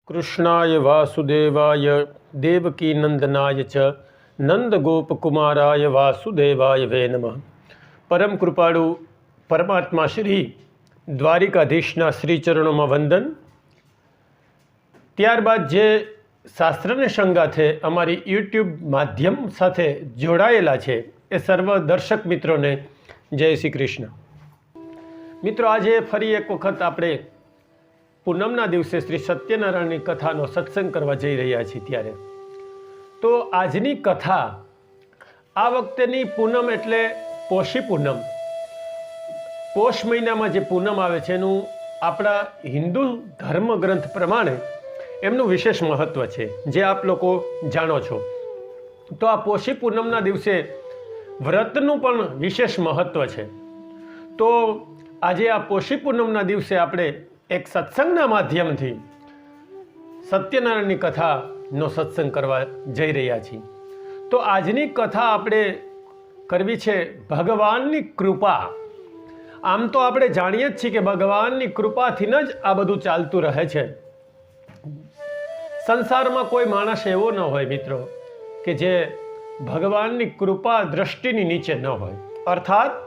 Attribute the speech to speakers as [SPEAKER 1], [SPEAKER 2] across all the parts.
[SPEAKER 1] कृष्णाय वासुदेवाय देवकी नंदनाय च नंदगोपकुमाराय वासुदेवाय वे नमः। परम कृपाळु परमात्मा श्री द्वारिकाधीशना श्री चरणों में वंदन। त्यारबाद जे शास्त्रने संगाथे अमारी यूट्यूब माध्यम साथे जोड़ायेला छे ए सर्व दर्शक मित्रों ने जय श्री कृष्ण। मित्रों, आज फरी एक वखत आपणे पूनमना दिवसे श्री सत्यनारायणनी कथानो सत्संग करवा जई रह्या छीए। त्यारे तो आजनी कथा आ वखतेनी पूनम एटले पोषी पूनम। पोष महीनामां जे पूनम आवे छे एनुं आपणा हिंदू धर्म ग्रंथ प्रमाणे एमनुं विशेष महत्व छे, जे आप लोको जाणो छो। तो आ पोषी पूनमना दिवसे व्रतनुं पण विशेष महत्व छे। तो आजे आ पोषी पूनमना दिवसे आपणे एक सत्संगना माध्यमथी सत्यनारायणनी कथानो सत्संग करवा जई रह्या छीए। तो आजनी कथा आपणे करवी छे भगवाननी कृपा। आम तो आपणे जाणीए ज छीए के भगवाननी कृपाथी ज आ बधुं चालतुं रहे छे। संसारमां कोई माणस एवो न होय मित्रों के जे भगवाननी कृपा दृष्टिनी नीचे न होय। अर्थात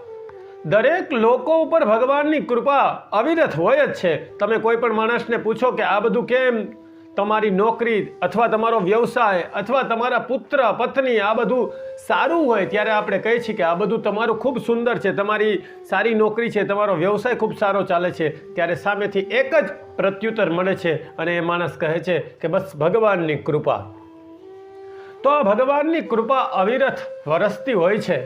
[SPEAKER 1] दरेक लोको पर भगवाननी कृपा अविरत होय ज छे। तमे कोई पण माणसने पूछो के आ बधुं केम, तमारी नौकरी अथवा तमारो व्यवसाय अथवा तमारा पुत्र पत्नी आ बधुं सारूं होय त्यारे आपणे कहीए छीए के आ बधुं तमारुं खूब सुंदर छे, तमारी सारी नौकरी छे, तमारो व्यवसाय खूब सारो चाले छे। त्यारे सामेथी एक ज प्रत्युत्तर मळे छे अने ए माणस कहे छे के बस भगवाननी कृपा। तो आ भगवाननी कृपा अविरत वरसती होय छे।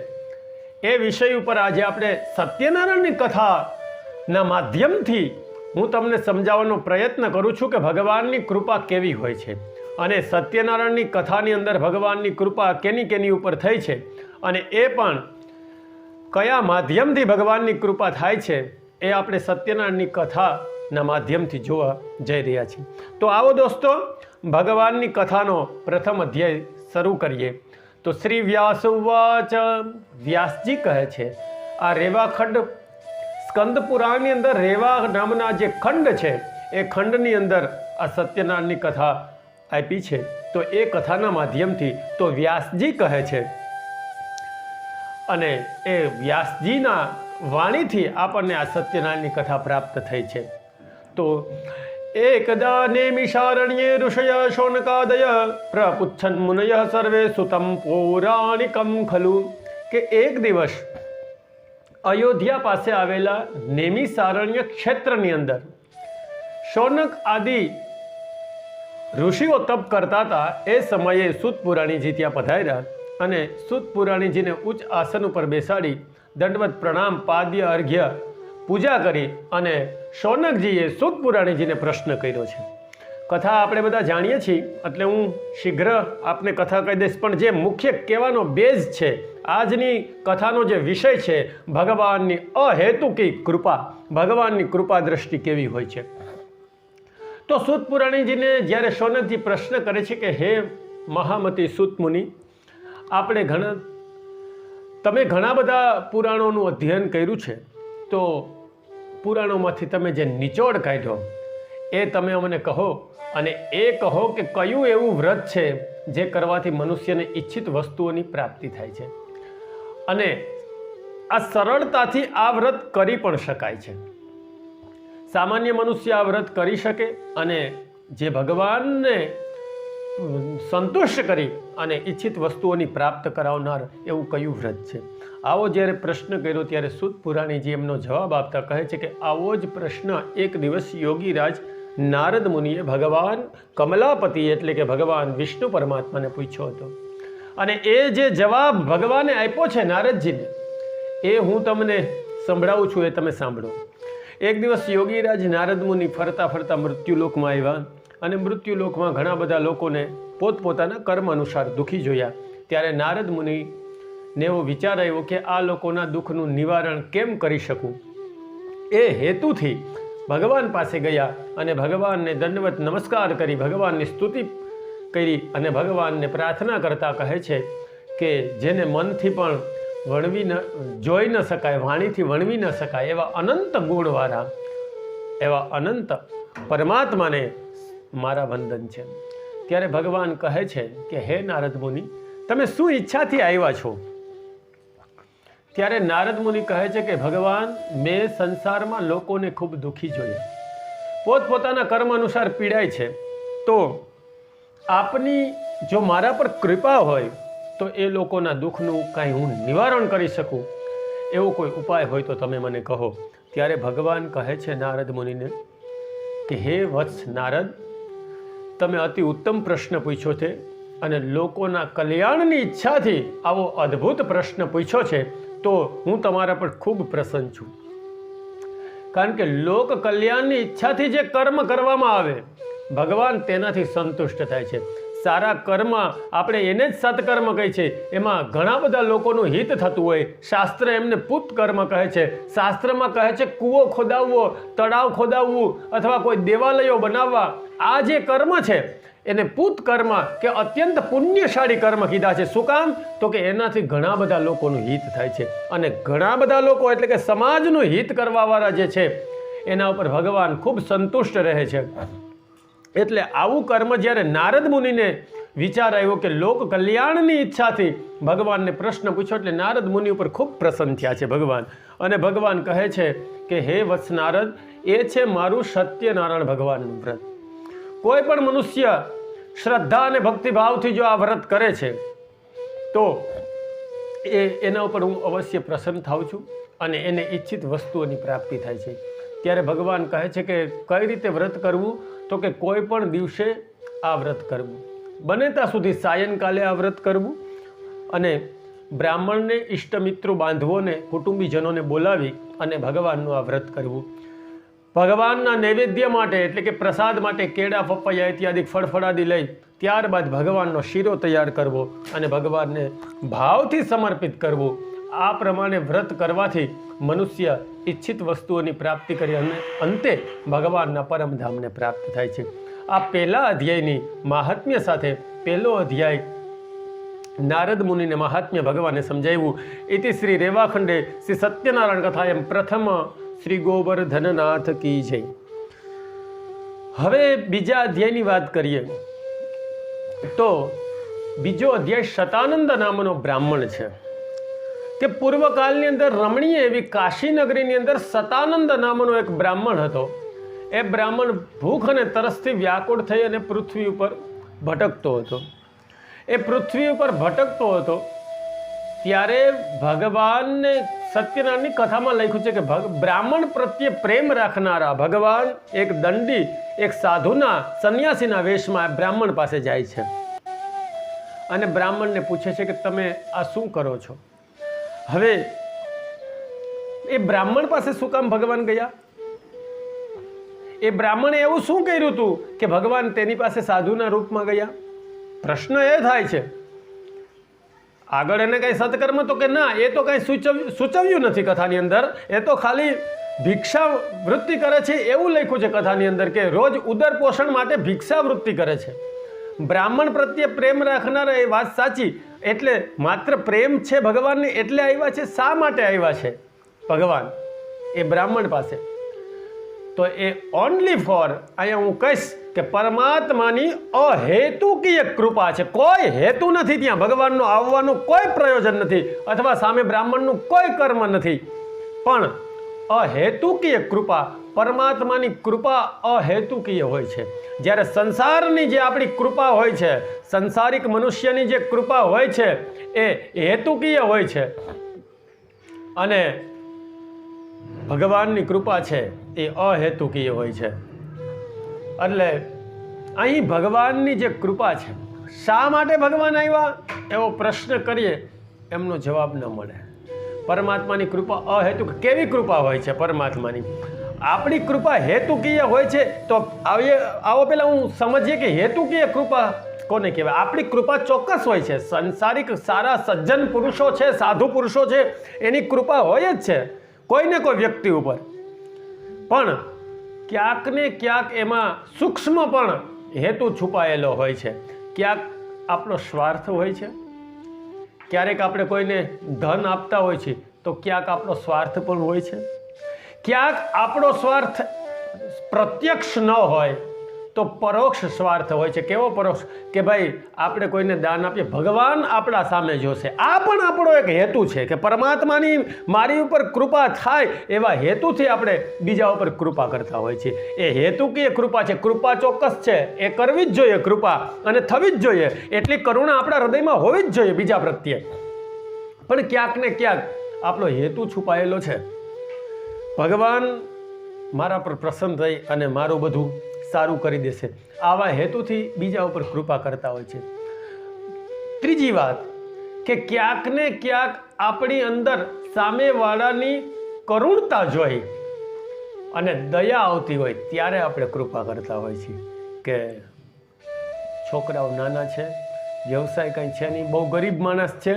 [SPEAKER 1] ए विषय पर आज आपणे सत्यनारायणनी कथाना माध्यमथी हूँ तमने समजावવાનો प्रयत्न करूँ छूँ के भगवाननी कृपा केवी होय छे अने सत्यनारायणनी कथानी अंदर भगवाननी कृपा केनी केनी उपर थई छे अने ए पण कया माध्यमथी भगवाननी कृपा थाय छे ए आपणे सत्यनारायणनी कथाना माध्यमथी जोवा जई रह्या छीए। तो आवो दोस्तों, भगवाननी कथानो प्रथम अध्याय शरू करीए। तो श्री व्यास उवाच, व्यास जी कहे छे आ रेवा खंड स्कंद पुराणनी अंदर रेवा नामना जे खंड छे ए खंडनी अंदर आ सत्यनारायणनी कथा आपी छे। तो ए कथाना माध्यमथी तो व्यासजी कहे छे अने ए व्यासजीना वाणीथी आपणे आ सत्यनारायणनी कथा प्राप्त थई छे। तो एकदा नेमिषारण्ये ऋषय शौनकादय प्रपुच्छन् मुनयः सर्वे सुतं पौराणिकं खलु के एक दिवस अयोध्या पासे आवेला नेमिषारण्य क्षेत्रनी अंदर शौनक आदि ऋषिओ तप करता था। ए समये सूत पुराणीजी त्यां पधार्या अने सूत पुराणीजीने उच्च आसन पर बेसाड़ी दंडवत प्रणाम पाद्य अर्घ्य पूजा करी अने शौनकजीए सूत पुराणीजीने प्रश्न कर्यो छे। कथा आपणे बधा जाणीए छीए એટલે હું शीघ्र आपने कथा कही दईश, पण जे मुख्य कहेવાનો बेज छे आजनी कथानो जे विषय छे भगवाननी अहेतुकी कृपा, भगवाननी कृपा दृष्टि केवी होय छे। तो सूत पुराणीजीने ज्यारे शौनकजी प्रश्न करे छे के हे महामती सूत मुनि, आपणे તમે ઘણા બધા પુરાણોનું અધ્યયન કર્યું છે, તો પુરાણોમાંથી તમે જે નિચોડ કાઢ્યો એ તમે અમને કહો અને એ કહો કે કયું એવું વ્રત છે જે કરવાથી મનુષ્યને ઈચ્છિત વસ્તુઓની પ્રાપ્તિ થાય છે અને આ સરળતાથી આ વ્રત કરી પણ શકાય છે। સામાન્ય મનુષ્ય આ વ્રત કરી શકે અને જે ભગવાનને સંતુષ્ટ કરી અને ઈચ્છિત વસ્તુઓની પ્રાપ્ત કરાવનાર એવું કયું વ્રત છે? આવો જ્યારે પ્રશ્ન કર્યો ત્યારે સૂત પુરાણીજી એમનો જવાબ આપતા કહે છે કે આવો જ પ્રશ્ન એક દિવસ યોગીરાજ નારદ મુનિએ ભગવાન કમલાપતિ એટલે કે ભગવાન વિષ્ણુ પરમાત્માને પૂછ્યો હતો અને એ જે જવાબ ભગવાને આપ્યો છે નારદજીને એ હું તમને સંભળાવું છું, એ તમે સાંભળો। એક દિવસ યોગીરાજ નારદ મુનિ ફરતા ફરતા મૃત્યુલોકમાં આવ્યા અને મૃત્યુલોકમાં ઘણા બધા લોકોને પોતપોતાના કર્મ અનુસાર દુઃખી જોયા। ત્યારે નારદ મુનિને એવો વિચાર આવ્યો કે આ લોકોના દુઃખનું નિવારણ કેમ કરી શકું। એ હેતુથી ભગવાન પાસે ગયા અને ભગવાનને દંડવત નમસ્કાર કરી ભગવાનની સ્તુતિ કરી અને ભગવાનને પ્રાર્થના કરતા કહે છે કે જેને મનથી પણ વણવી ન જોઈ ન શકાય, વાણીથી વણવી ન શકાય એવા અનંત ગુણવાળા એવા અનંત પરમાત્માને મારા વંદન છે. ત્યારે ભગવાન કહે છે કે હે નારદ મુનિ, તમે શું ઈચ્છાથી આવ્યા છો? ત્યારે નારદ મુનિ કહે છે કે ભગવાન, મેં સંસારમાં લોકોને ખૂબ દુઃખી જોયા, પોતપોતાના કર્મ અનુસાર પીડાય છે. તો આપની જો મારા પર કૃપા હોય તો એ લોકોના દુઃખનું કાંઈ હું નિવારણ કરી શકું, એવો કોઈ ઉપાય હોય તો તમે મને કહો. ત્યારે ભગવાન કહે છે નારદ મુનિને કે હે વત્સ નારદ, તમે અતિ ઉત્તમ પ્રશ્ન પૂછ્યો છે અને લોકોના કલ્યાણની ઈચ્છાથી આવો અદ્ભુત પ્રશ્ન પૂછ્યો છે, તો હું તમારા પર ખૂબ પ્રસન્ન છું. કારણ કે લોક કલ્યાણની ઈચ્છાથી જે કર્મ કરવામાં આવે, ભગવાન તેનાથી સંતુષ્ટ થાય છે. સારા કર્મ આપણે એને જ સત્કર્મ કહે છે. એમાં ઘણા બધા લોકોનું હિત થતું હોય. શાસ્ત્ર એમને પૂત કર્મ કહે છે. શાસ્ત્રમાં કહે છે કૂવો ખોદાવવો, તળાવ ખોદાવવું અથવા કોઈ દેવાલયો બનાવવા, આ જે કર્મ છે એને પૂત કર્મ કે અત્યંત પુણ્યશાળી કર્મ કીધા છે. શું કામ? તો કે એનાથી ઘણા બધા લોકોનું હિત થાય છે. અને ઘણા બધા લોકો એટલે કે સમાજનું હિત કરવાવાળા જે છે એના ઉપર ભગવાન ખૂબ સંતુષ્ટ રહે છે. એટલે આવું કર્મ જ્યારે નારદ મુનિને વિચાર આવ્યો કે લોક કલ્યાણની ઈચ્છાથી ભગવાનને પ્રશ્ન પૂછ્યો, એટલે નારદ મુનિ ઉપર ખૂબ પ્રસન્ન થયા છે ભગવાન. અને ભગવાન કહે છે કે હે વત્સ નારદ, એ છે મારું સત્યનારાયણ ભગવાનનું વ્રત. કોઈ પણ મનુષ્ય શ્રદ્ધા અને ભક્તિભાવથી જો આ વ્રત કરે છે તો એના ઉપર હું અવશ્ય પ્રસન્ન થાઉં છું અને એને ઈચ્છિત વસ્તુઓની પ્રાપ્તિ થાય છે. ત્યારે ભગવાન કહે છે કે કઈ રીતે વ્રત કરવું? તો કે કોઈ પણ દિવસે આ વ્રત કરવું, બને ત્યાં સુધી સાયંકાલે આ વ્રત કરવું અને બ્રાહ્મણને, ઇષ્ટમિત્રો, બાંધવોને, કુટુંબીજનોને બોલાવી અને ભગવાનનું આ વ્રત કરવું. ભગવાનના નૈવેદ્ય માટે એટલે કે પ્રસાદ માટે કેળા, પપૈયા ઇત્યાદિ ફળફળાદી લઈ ત્યારબાદ ભગવાનનો શીરો તૈયાર કરવો અને ભગવાનને ભાવથી સમર્પિત કરવું. આ પ્રમાણે વ્રત કરવાથી મનુષ્ય ઈચ્છિત વસ્તુઓની પ્રાપ્તિ કરી અને અંતે ભગવાનના પરમધામને પ્રાપ્ત થાય છે. આ પહેલા અધ્યાયની મહાત્મ્ય સાથે પહેલો અધ્યાય નારદ મુનિને મહાત્મ્ય ભગવાને સમજાવ્યું. ઇતિ શ્રી રેવાખંડે શ્રી સત્યનારાયણ કથા એમ પ્રથમ શ્રી ગોવર્ધનનાથ કી જય. હવે બીજા અધ્યાયની વાત કરીએ તો બીજો અધ્યાય શતાનંદ નામનો બ્રાહ્મણ છે કે પૂર્વકાળની અંદર રમણીય એવી કાશીનગરીની અંદર શતાનંદ નામનો એક બ્રાહ્મણ હતો. એ બ્રાહ્મણ ભૂખ અને તરસથી વ્યાકુળ થઈ અને પૃથ્વી ઉપર ભટકતો હતો. એ પૃથ્વી ઉપર ભટકતો હતો ત્યારે ભગવાનને સત્યનારાયણની કથામાં લખ્યું છે કે બ્રાહ્મણ પ્રત્યે પ્રેમ રાખનારા ભગવાન એક દંડી, એક સાધુના, સંન્યાસીના વેશમાં બ્રાહ્મણ પાસે જાય છે અને બ્રાહ્મણને પૂછે છે કે તમે આ શું કરો છો? હવે એ બ્રાહ્મણ પાસે શું કામ ભગવાન ગયા? એ બ્રાહ્મણે એવું શું કર્યું હતું કે ભગવાન તેની પાસે સાધુના રૂપમાં ગયા? પ્રશ્ન એ થાય છે. આગળ એને કઈ સત્કર્મ તો કે ના, એ તો કઈ સૂચવ્યું નથી કથાની અંદર. એ તો ખાલી ભિક્ષા વૃત્તિ કરે છે એવું લખ્યું છે કથાની અંદર કે રોજ ઉદર પોષણ માટે ભિક્ષા વૃત્તિ કરે છે. બ્રાહ્મણ પ્રત્યે પ્રેમ રાખનારા એ વાત સાચી. એટલે માત્ર પ્રેમ છે ભગવાનને એટલે આવ્યા છે. શા માટે આવ્યા છે ભગવાન એ બ્રાહ્મણ પાસે? તો એ ઓનલી ફોર, અહીંયા હું કહીશ કે પરમાત્માની અહેતુકીય કૃપા છે. કોઈ હેતુ નથી ત્યાં. ભગવાનનો આવવાનું કોઈ પ્રયોજન નથી અથવા સામે બ્રાહ્મણનું કોઈ કર્મ નથી, પણ અહેતુકીય કૃપા. પરમાત્માની કૃપા અહેતુકીય હોય છે. જ્યારે સંસારની જે આપણી કૃપા હોય છે, સંસારિક મનુષ્યની જે કૃપા હોય છે એ હેતુકીય હોય છે અને ભગવાનની કૃપા છે એ અહેતુકીય હોય છે. એટલે અહીં ભગવાનની જે કૃપા છે, શા માટે ભગવાન આવ્યા એવો પ્રશ્ન કરીએ એમનો જવાબ ન મળે. પરમાત્માની કૃપા અહેતુક. કેવી કૃપા હોય છે પરમાત્માની? આપણી કૃપા હેતુકીય હોય છે. તો આવો પહેલાં હું સમજીએ કે હેતુકીય કૃપા કોને કહેવાય? આપણી કૃપા ચોક્કસ હોય છે. સંસારિક સારા સજ્જન પુરુષો છે, સાધુ પુરુષો છે, એની કૃપા હોય જ છે કોઈને કોઈ વ્યક્તિ ઉપર. પણ ક્યાંક ને ક્યાંક એમાં સૂક્ષ્મ પણ હેતુ છુપાયેલો હોય છે. ક્યાંક આપણો સ્વાર્થ હોય છે, ક્યારેક આપણે કોઈને ધન આપતા હોય છે તો ક્યાંક આપણો સ્વાર્થ પણ હોય છે. ક્યાંક આપણો સ્વાર્થ પ્રત્યક્ષ ન હોય તો પરોક્ષ સ્વાર્થ હોય છે. કેવો પરોક્ષ? કે ભાઈ આપણે કોઈને દાન આપીએ, ભગવાન આપણા સામે જોશે. આ પણ આપણો એક હેતુ છે કે પરમાત્માની મારી ઉપર કૃપા થાય એવા હેતુથી આપણે બીજા ઉપર કૃપા કરતા હોય છે. એ હેતુ કે કૃપા છે, કૃપા ચોક્કસ છે, એ કરવી જ જોઈએ કૃપા, અને થવી જ જોઈએ. એટલી કરુણા આપણા હૃદયમાં હોવી જ જોઈએ બીજા પ્રત્યે. પણ ક્યાંક ને ક્યાંક આપણો હેતુ છુપાયેલો છે. ભગવાન મારા પર પ્રસન્ન થઈ અને મારું બધું સારું કરી દેશે, આવા હેતુથી બીજા ઉપર કૃપા કરતા હોય છે. ત્રીજી વાત કે ક્યાંક ને ક્યાંક આપણી અંદર સામેવાળાની કરુણતા જોઈ અને દયા આવતી હોય ત્યારે આપણે કૃપા કરતા હોય છીએ. કે છોકરાઓ નાના છે, વ્યવસાય કંઈ છે નહીં, બહુ ગરીબ માણસ છે,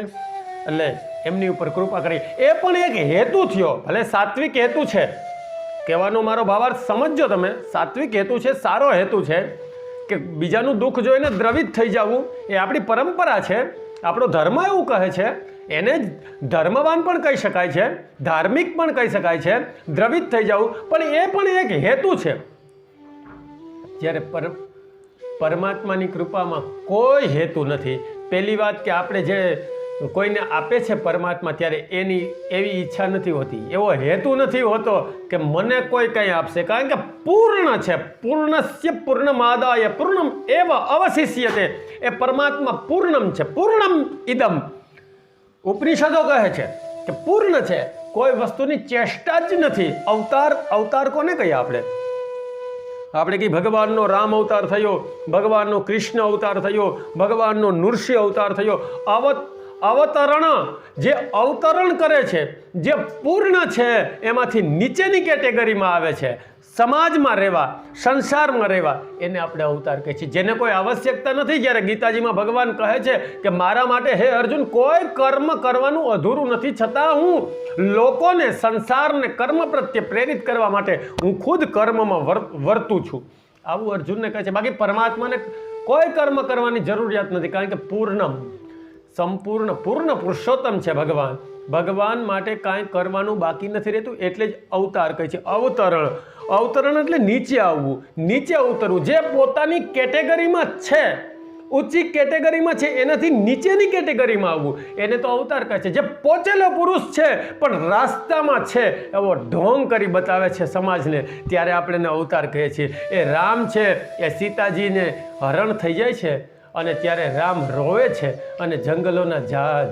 [SPEAKER 1] એટલે એમની ઉપર કૃપા કરી. એ પણ એક હેતુ થયો, ભલે સાત્વિક હેતુ છે. કહેવાનો મારો ભાવાર્થ સમજજો તમે. સાત્વિક હેતુ છે, સારો હેતુ છે કે બીજાનું દુઃખ જોઈને દ્રવિત થઈ જવું એ આપણી પરંપરા છે, આપણો ધર્મ એવું કહે છે. એને ધર્મવાન પણ કહી શકાય છે, ધાર્મિક પણ કહી શકાય છે, દ્રવિત થઈ જવું. પણ એ પણ એક હેતુ છે. જ્યારે પરમાત્માની કૃપામાં કોઈ હેતુ નથી. પહેલી વાત કે આપણે જે કોઈને આપે છે પરમાત્મા, ત્યારે એની એવી ઈચ્છા નથી હોતી, એવો હેતુ નથી હોતો કે મને કોઈ કંઈ આપશે. કારણ કે પૂર્ણ છે. પૂર્ણસ્ય પૂર્ણમાદાય પૂર્ણમ એવ અવશિષ્યતે. એ પરમાત્મા પૂર્ણમ છે. પૂર્ણમ ઇદમ. ઉપનિષદો કહે છે કે પૂર્ણ છે, કોઈ વસ્તુની ચેષ્ટા જ નથી. અવતાર કોને કહીએ આપણે? આપણે કહીએ ભગવાનનો રામ અવતાર થયો, ભગવાનનો કૃષ્ણ અવતાર થયો, ભગવાનનો નૃસિંહ અવતાર થયો. અવતરણ, જે અવતરણ કરે છે, જે પૂર્ણ છે, એમાંથી નીચેની કેટેગરીમાં આવે છે. સમાજમાં રહેવા, સંસારમાં રહેવા, એને આપણે અવતાર કહીએ છીએ. જેને કોઈ આવશ્યકતા નથી. જ્યારે ગીતાજીમાં ભગવાન કહે છે કે મારા માટે હે અર્જુન કોઈ કર્મ કરવાનું અધૂરું નથી, છતાં હું લોકોને સંસારને કર્મ પ્રત્યે પ્રેરિત કરવા માટે હું ખુદ કર્મમાં વર્તું છું. આવું અર્જુનને કહે છે. બાકી પરમાત્માને કોઈ કર્મ કરવાની જરૂરિયાત નથી, કારણ કે પૂર્ણમ, સંપૂર્ણ, પૂર્ણ પુરુષોત્તમ છે ભગવાન. ભગવાન માટે કાંઈ કરવાનું બાકી નથી રહેતું. એટલે જ અવતાર કહે છે. અવતરણ, અવતરણ એટલે નીચે આવવું, નીચે ઉતરવું. જે પોતાની કેટેગરીમાં છે, ઊંચી કેટેગરીમાં છે, એનાથી નીચેની કેટેગરીમાં આવવું, એને તો અવતાર કહે છે. જે પહોંચેલો પુરુષ છે પણ રાસ્તામાં છે, એવો ઢોંગ કરી બતાવે છે સમાજને, ત્યારે આપણે એને અવતાર કહીએ છીએ. એ રામ છે, એ સીતાજીને હરણ થઈ જાય છે અને ત્યારે રામ રોવે છે અને જંગલોના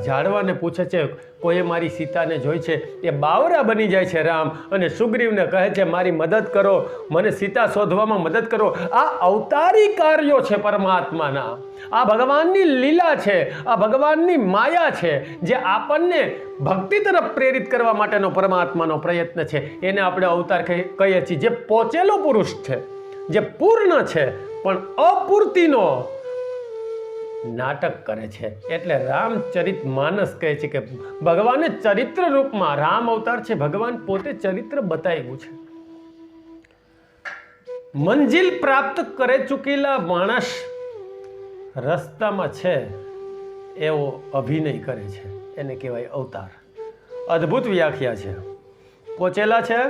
[SPEAKER 1] ઝાડવાને પૂછે છે કોઈએ મારી સીતાને જોઈ છે. એ બાવરા બની જાય છે રામ અને સુગ્રીવને કહે છે મારી મદદ કરો, મને સીતા શોધવામાં મદદ કરો. આ અવતારી કાર્યો છે પરમાત્માના. આ ભગવાનની લીલા છે, આ ભગવાનની માયા છે, જે આપણને ભક્તિ તરફ પ્રેરિત કરવા માટેનો પરમાત્માનો પ્રયત્ન છે. એને આપણે અવતાર કહીએ છીએ. જે પહોંચેલો પુરુષ છે, જે પૂર્ણ છે, પણ અપૂર્તિનો નાટક કરે છે. એટલે રામચરિત માનસ કહે છે કે ભગવાને ચરિત્ર રૂપમાં, રામ અવતાર છે, ભગવાન પોતે ચરિત્ર બતાવ્યું છે. મંજિલ પ્રાપ્ત કરે ચૂકેલા માણસ રસ્તામાં છે એવો અભિનય કરે છે, એને કહેવાય અવતાર. અદ્ભુત વ્યાખ્યા છે. પહોંચેલા છે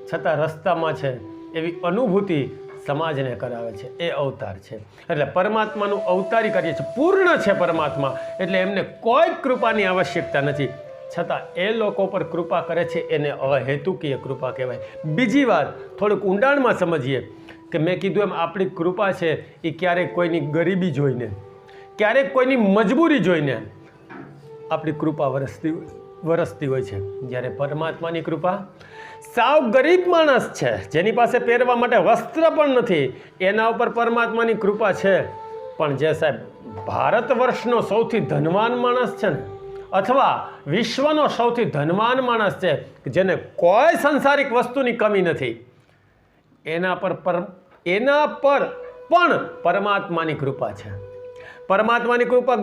[SPEAKER 1] છતાં રસ્તામાં છે એવી અનુભૂતિ સમાજને કરાવે છે, એ અવતાર છે. એટલે પરમાત્માનું અવતારી કાર્ય છે. પૂર્ણ છે પરમાત્મા, એટલે એમને કોઈ કૃપાની આવશ્યકતા નથી, છતાં એ લોકો પર કૃપા કરે છે, એને અહેતુકીય કૃપા કહેવાય. બીજી વાત થોડુંક ઊંડાણમાં સમજીએ કે મેં કીધું એમ આપણી કૃપા છે એ ક્યારેક કોઈની ગરીબી જોઈને, ક્યારેક કોઈની મજબૂરી જોઈને આપણી કૃપા વરસતી હોય છે. જ્યારે પરમાત્માની કૃપા, સાવ ગરીબ માણસ છે, જેની પાસે પહેરવા માટે વસ્ત્ર પણ નથી, એના ઉપર પરમાત્માની કૃપા છે. પણ જે સાહેબ ભારત વર્ષનો સૌથી ધનવાન માણસ છે ને, અથવા વિશ્વનો સૌથી ધનવાન માણસ છે, જેને કોઈ સંસારિક વસ્તુની કમી નથી, એના પર પણ પરમાત્માની કૃપા છે. પરમાત્માની કૃપા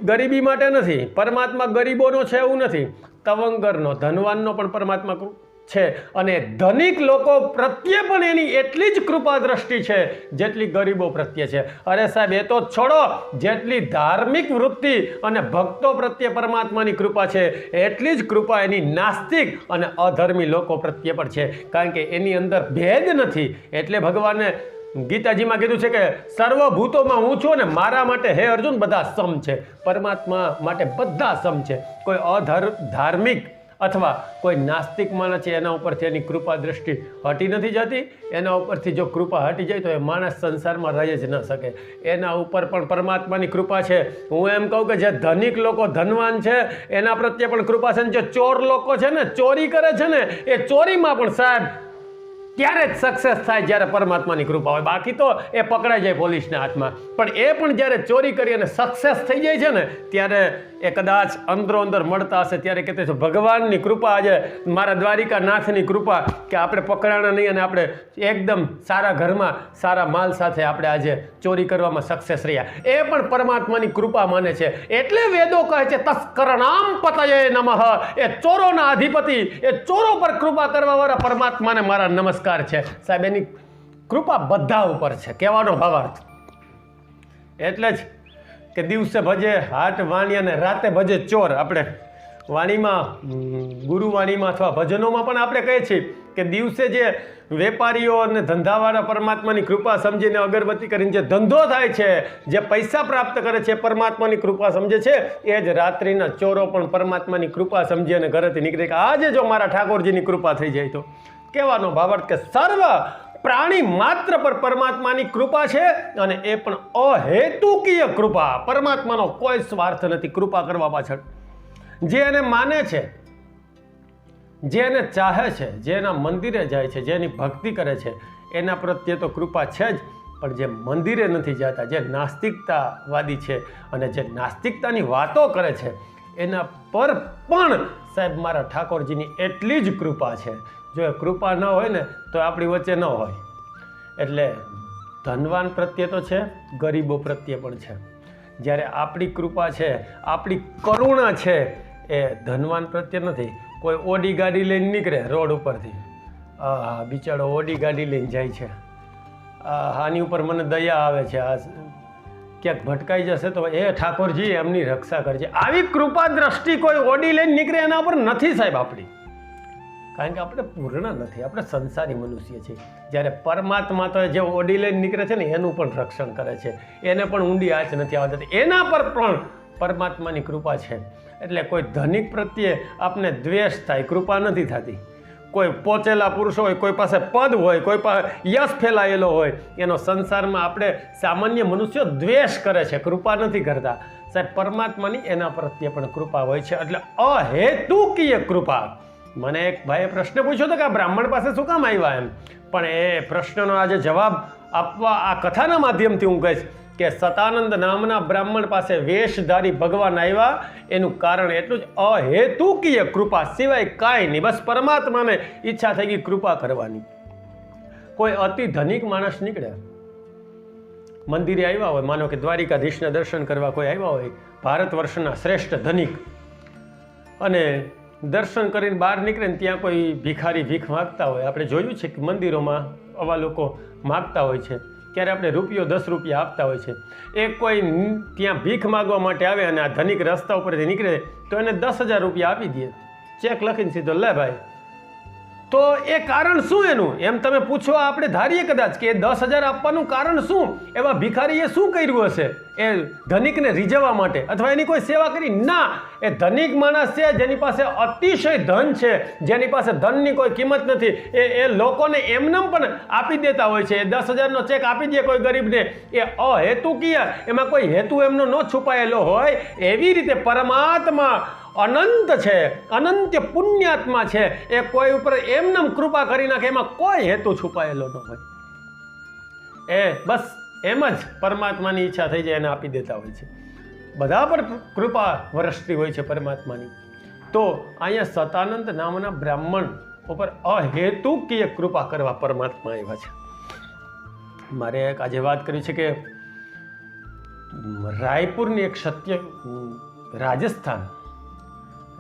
[SPEAKER 1] ગરીબી માટે નથી. પરમાત્મા ગરીબોનો છે એવું નથી, તવંગરનો, ધનવાનનો પણ પરમાત્મા છે. અને ધનિક લોકો પ્રત્યે પણ એની એટલી જ કૃપા દ્રષ્ટિ છે જેટલી ગરીબો પ્રત્યે છે. અરે સાહેબ એ તો છોડો, જેટલી ધાર્મિક વૃત્તિ અને ભક્તો પ્રત્યે પરમાત્માની કૃપા છે એટલી જ કૃપા એની નાસ્તિક અને અધર્મી લોકો પ્રત્યે પણ છે. કારણ કે એની અંદર ભેદ નથી, એટલે ભગવાને ગીતાજીમાં કીધું છે કે સર્વભૂતોમાં હું છું અને મારા માટે હે અર્જુન બધા સમ છે. પરમાત્મા માટે બધા સમ છે. કોઈ ધાર્મિક અથવા કોઈ નાસ્તિક માણસ છે એના ઉપરથી એની કૃપા દ્રષ્ટિ હટી નથી જતી. એના ઉપરથી જો કૃપા હટી જાય તો એ માણસ સંસારમાં રહી જ ન શકે. એના ઉપર પણ પરમાત્માની કૃપા છે. હું એમ કહું કે જે ધનિક લોકો ધનવાન છે એના પ્રત્યે પણ કૃપા છે. જે ચોર લોકો છે ને, ચોરી કરે છે ને, એ ચોરીમાં પણ સાહેબ ત્યારે જ સક્સેસ થાય જ્યારે પરમાત્માની કૃપા હોય. બાકી તો એ પકડાઈ જાય પોલીસના હાથમાં. પણ એ પણ જ્યારે ચોરી કરી અને સક્સેસ થઈ જાય છે ને ત્યારે એ કદાચ અંદરો અંદર મળતા હશે ત્યારે કહેते છે ભગવાનની કૃપા, આજે મારા દ્વારિકાનાથની કૃપા કે આપણે પકડાણા નહીં અને આપણે એકદમ સારા ઘરમાં સારા માલ સાથે આપણે આજે ચોરી કરવામાં સક્સેસ રહ્યા. એ પણ પરમાત્માની કૃપા માને છે. એટલે વેદો કહે છે તસ્કરણામ પતયે નમઃ. એ ચોરોના અધિપતિ, એ ચોરો પર કૃપા કરવાવાળા પરમાત્માને મારા નમસ્કાર છે. સાહેબ એની કૃપા બધા ઉપર છે, કહેવાનો ભાવાર્થ. એટલે જ કે દિવસે ભજે હાટ વાણી અને રાતે ભજે ચોર. આપણે વાણીમાં, ગુરુવાણીમાં અથવા ભજનોમાં પણ આપણે કહીએ છીએ કે દિવસે જે વેપારીઓ અને ધંધાવાળા પરમાત્માની કૃપા સમજીને અગરબત્તી કરીને જે ધંધો થાય છે, જે પૈસા પ્રાપ્ત કરે છે, પરમાત્માની કૃપા સમજે છે. એ જ રાત્રિના ચોરો પણ પરમાત્માની કૃપા સમજી અને ઘરેથી નીકળે કે આજે જો મારા ઠાકોરજીની કૃપા થઈ જાય તો. કહેવાનો ભાવાર્થ કે સર્વ પ્રાણી માત્ર પર પરમાત્માની કૃપા છે અને એ પણ અહેતુકીય કૃપા. પરમાત્માનો કોઈ સ્વાર્થ નથી કૃપા કરવા પાછળ. જે એને માને છે, જે એને ચાહે છે, જે એના મંદિરે જાય છે, જેની ભક્તિ કરે છે, એના પ્રત્યે તો કૃપા છે જ. પણ જે મંદિરે નથી જતા, જે નાસ્તિકતાવાદી છે અને જે નાસ્તિકતાની વાતો કરે છે એના પર પણ સાહેબ મારા ઠાકોરજીની એટલી જ કૃપા છે. જો એ કૃપા ન હોય ને તો આપણી વચ્ચે ન હોય. એટલે ધનવાન પ્રત્યે તો છે, ગરીબો પ્રત્યે પણ છે. જ્યારે આપણી કૃપા છે, આપણી કરુણા છે, એ ધનવાન પ્રત્યે નથી. કોઈ ઓડી ગાડી લઈને નીકળે રોડ ઉપરથી, હા બિચારો ઓડી ગાડી લઈને જાય છે, આની ઉપર મને દયા આવે છે, આ ક્યાંક ભટકાઈ જશે તો એ ઠાકોરજી એમની રક્ષા કરજે. આવી કૃપા દ્રષ્ટિ કોઈ ઓડી લઈને નીકળે એના ઉપર નથી સાહેબ આપણી. કારણ કે આપણે પૂર્ણ નથી, આપણે સંસારી મનુષ્ય છીએ. જ્યારે પરમાત્મા તો જે ઓડી લઈને નીકળે છે ને એનું પણ રક્ષણ કરે છે, એને પણ ઊંડી આંચ નથી આવતી, એના પર પણ પરમાત્માની કૃપા છે. એટલે કોઈ ધનિક પ્રત્યે આપને દ્વેષ થાય, કૃપા નથી થતી. કોઈ પહોંચેલા પુરુષ હોય, કોઈ પાસે પદ હોય, કોઈ પાસે યશ ફેલાયેલો હોય, એનો સંસારમાં આપણે સામાન્ય મનુષ્યો દ્વેષ કરે છે, કૃપા નથી કરતા. સાહેબ પરમાત્માની એના પ્રત્યે પણ કૃપા હોય છે. એટલે અહેતુકીય કૃપા. મને એક ભાઈએ પ્રશ્ન પૂછ્યો હતો કે આ બ્રાહ્મણ પાસે શું કામ આવ્યા એમ. પણ એ પ્રશ્નનો આજે જવાબ આપવા આ કથાના માધ્યમથી હું કહીશ કે સતાનંદ નામના બ્રાહ્મણ પાસે વેશધારી ભગવાન આવ્યા. એનું કારણ એટલું જ અહેતુકીય કૃપા, સિવાય કાંઈ નહીં. બસ પરમાત્માને ઈચ્છા થઈ ગઈ કૃપા કરવાની. કોઈ અતિ ધનિક માણસ નીકળે, મંદિરે આવ્યા હોય, માનો કે દ્વારિકાધીશના દર્શન કરવા કોઈ આવ્યા હોય, ભારત વર્ષના શ્રેષ્ઠ ધનિક, અને દર્શન કરીને બહાર નીકળે ને ત્યાં કોઈ ભિખારી ભીખ માગતા હોય. આપણે જોયું છે કે મંદિરોમાં આવા લોકો માગતા હોય છે, ત્યારે આપણે રૂપિયો 10 રૂપિયા આપતા હોય છે. એ કોઈ ત્યાં ભીખ માગવા માટે આવે અને આ ધનિક રસ્તા ઉપરથી નીકળે તો એને 10,000 રૂપિયા આપી દે, ચેક લખીને સીધો લે ભાઈ. તો એ કારણ શું એનું એમ તમે પૂછો. આપણે ધારીએ કદાચ કે 10,000 આપવાનું કારણ શું, એવા ભિખારીએ શું કર્યું હશે એ ધનિકને રીઝવવા માટે અથવા એની કોઈ સેવા કરી? ના, એ ધનિક માણસ છે જેની પાસે અતિશય ધન છે, જેની પાસે ધનની કોઈ કિંમત નથી, એ લોકોને એમનેમ પણ આપી દેતા હોય છે. એ 10,000નો ચેક આપી દે કોઈ ગરીબને, એ અહેતુકીય, એમાં કોઈ હેતુ એમનો ન છુપાયેલો હોય. એવી રીતે પરમાત્મા અનંત છે, અનંત પુણ્યાત્મા છે. એ કોઈ ઉપર એમનેમ કૃપા કરી નાખે, એમાં કોઈ હેતુ છુપાયેલો ન હોય. એ બસ એમ જ પરમાત્માની ઈચ્છા થઈ જાય એને આપી દેતા હોય છે. બધા પર કૃપા વરસતી હોય છે પરમાત્માની. તો અહીંયા સતાનંદ નામના બ્રાહ્મણ ઉપર અહેતુકીય કૃપા કરવા પરમાત્મા આવ્યા છે. મારે એક આજે વાત કરી છે કે રાયપુરની એક સત્ય,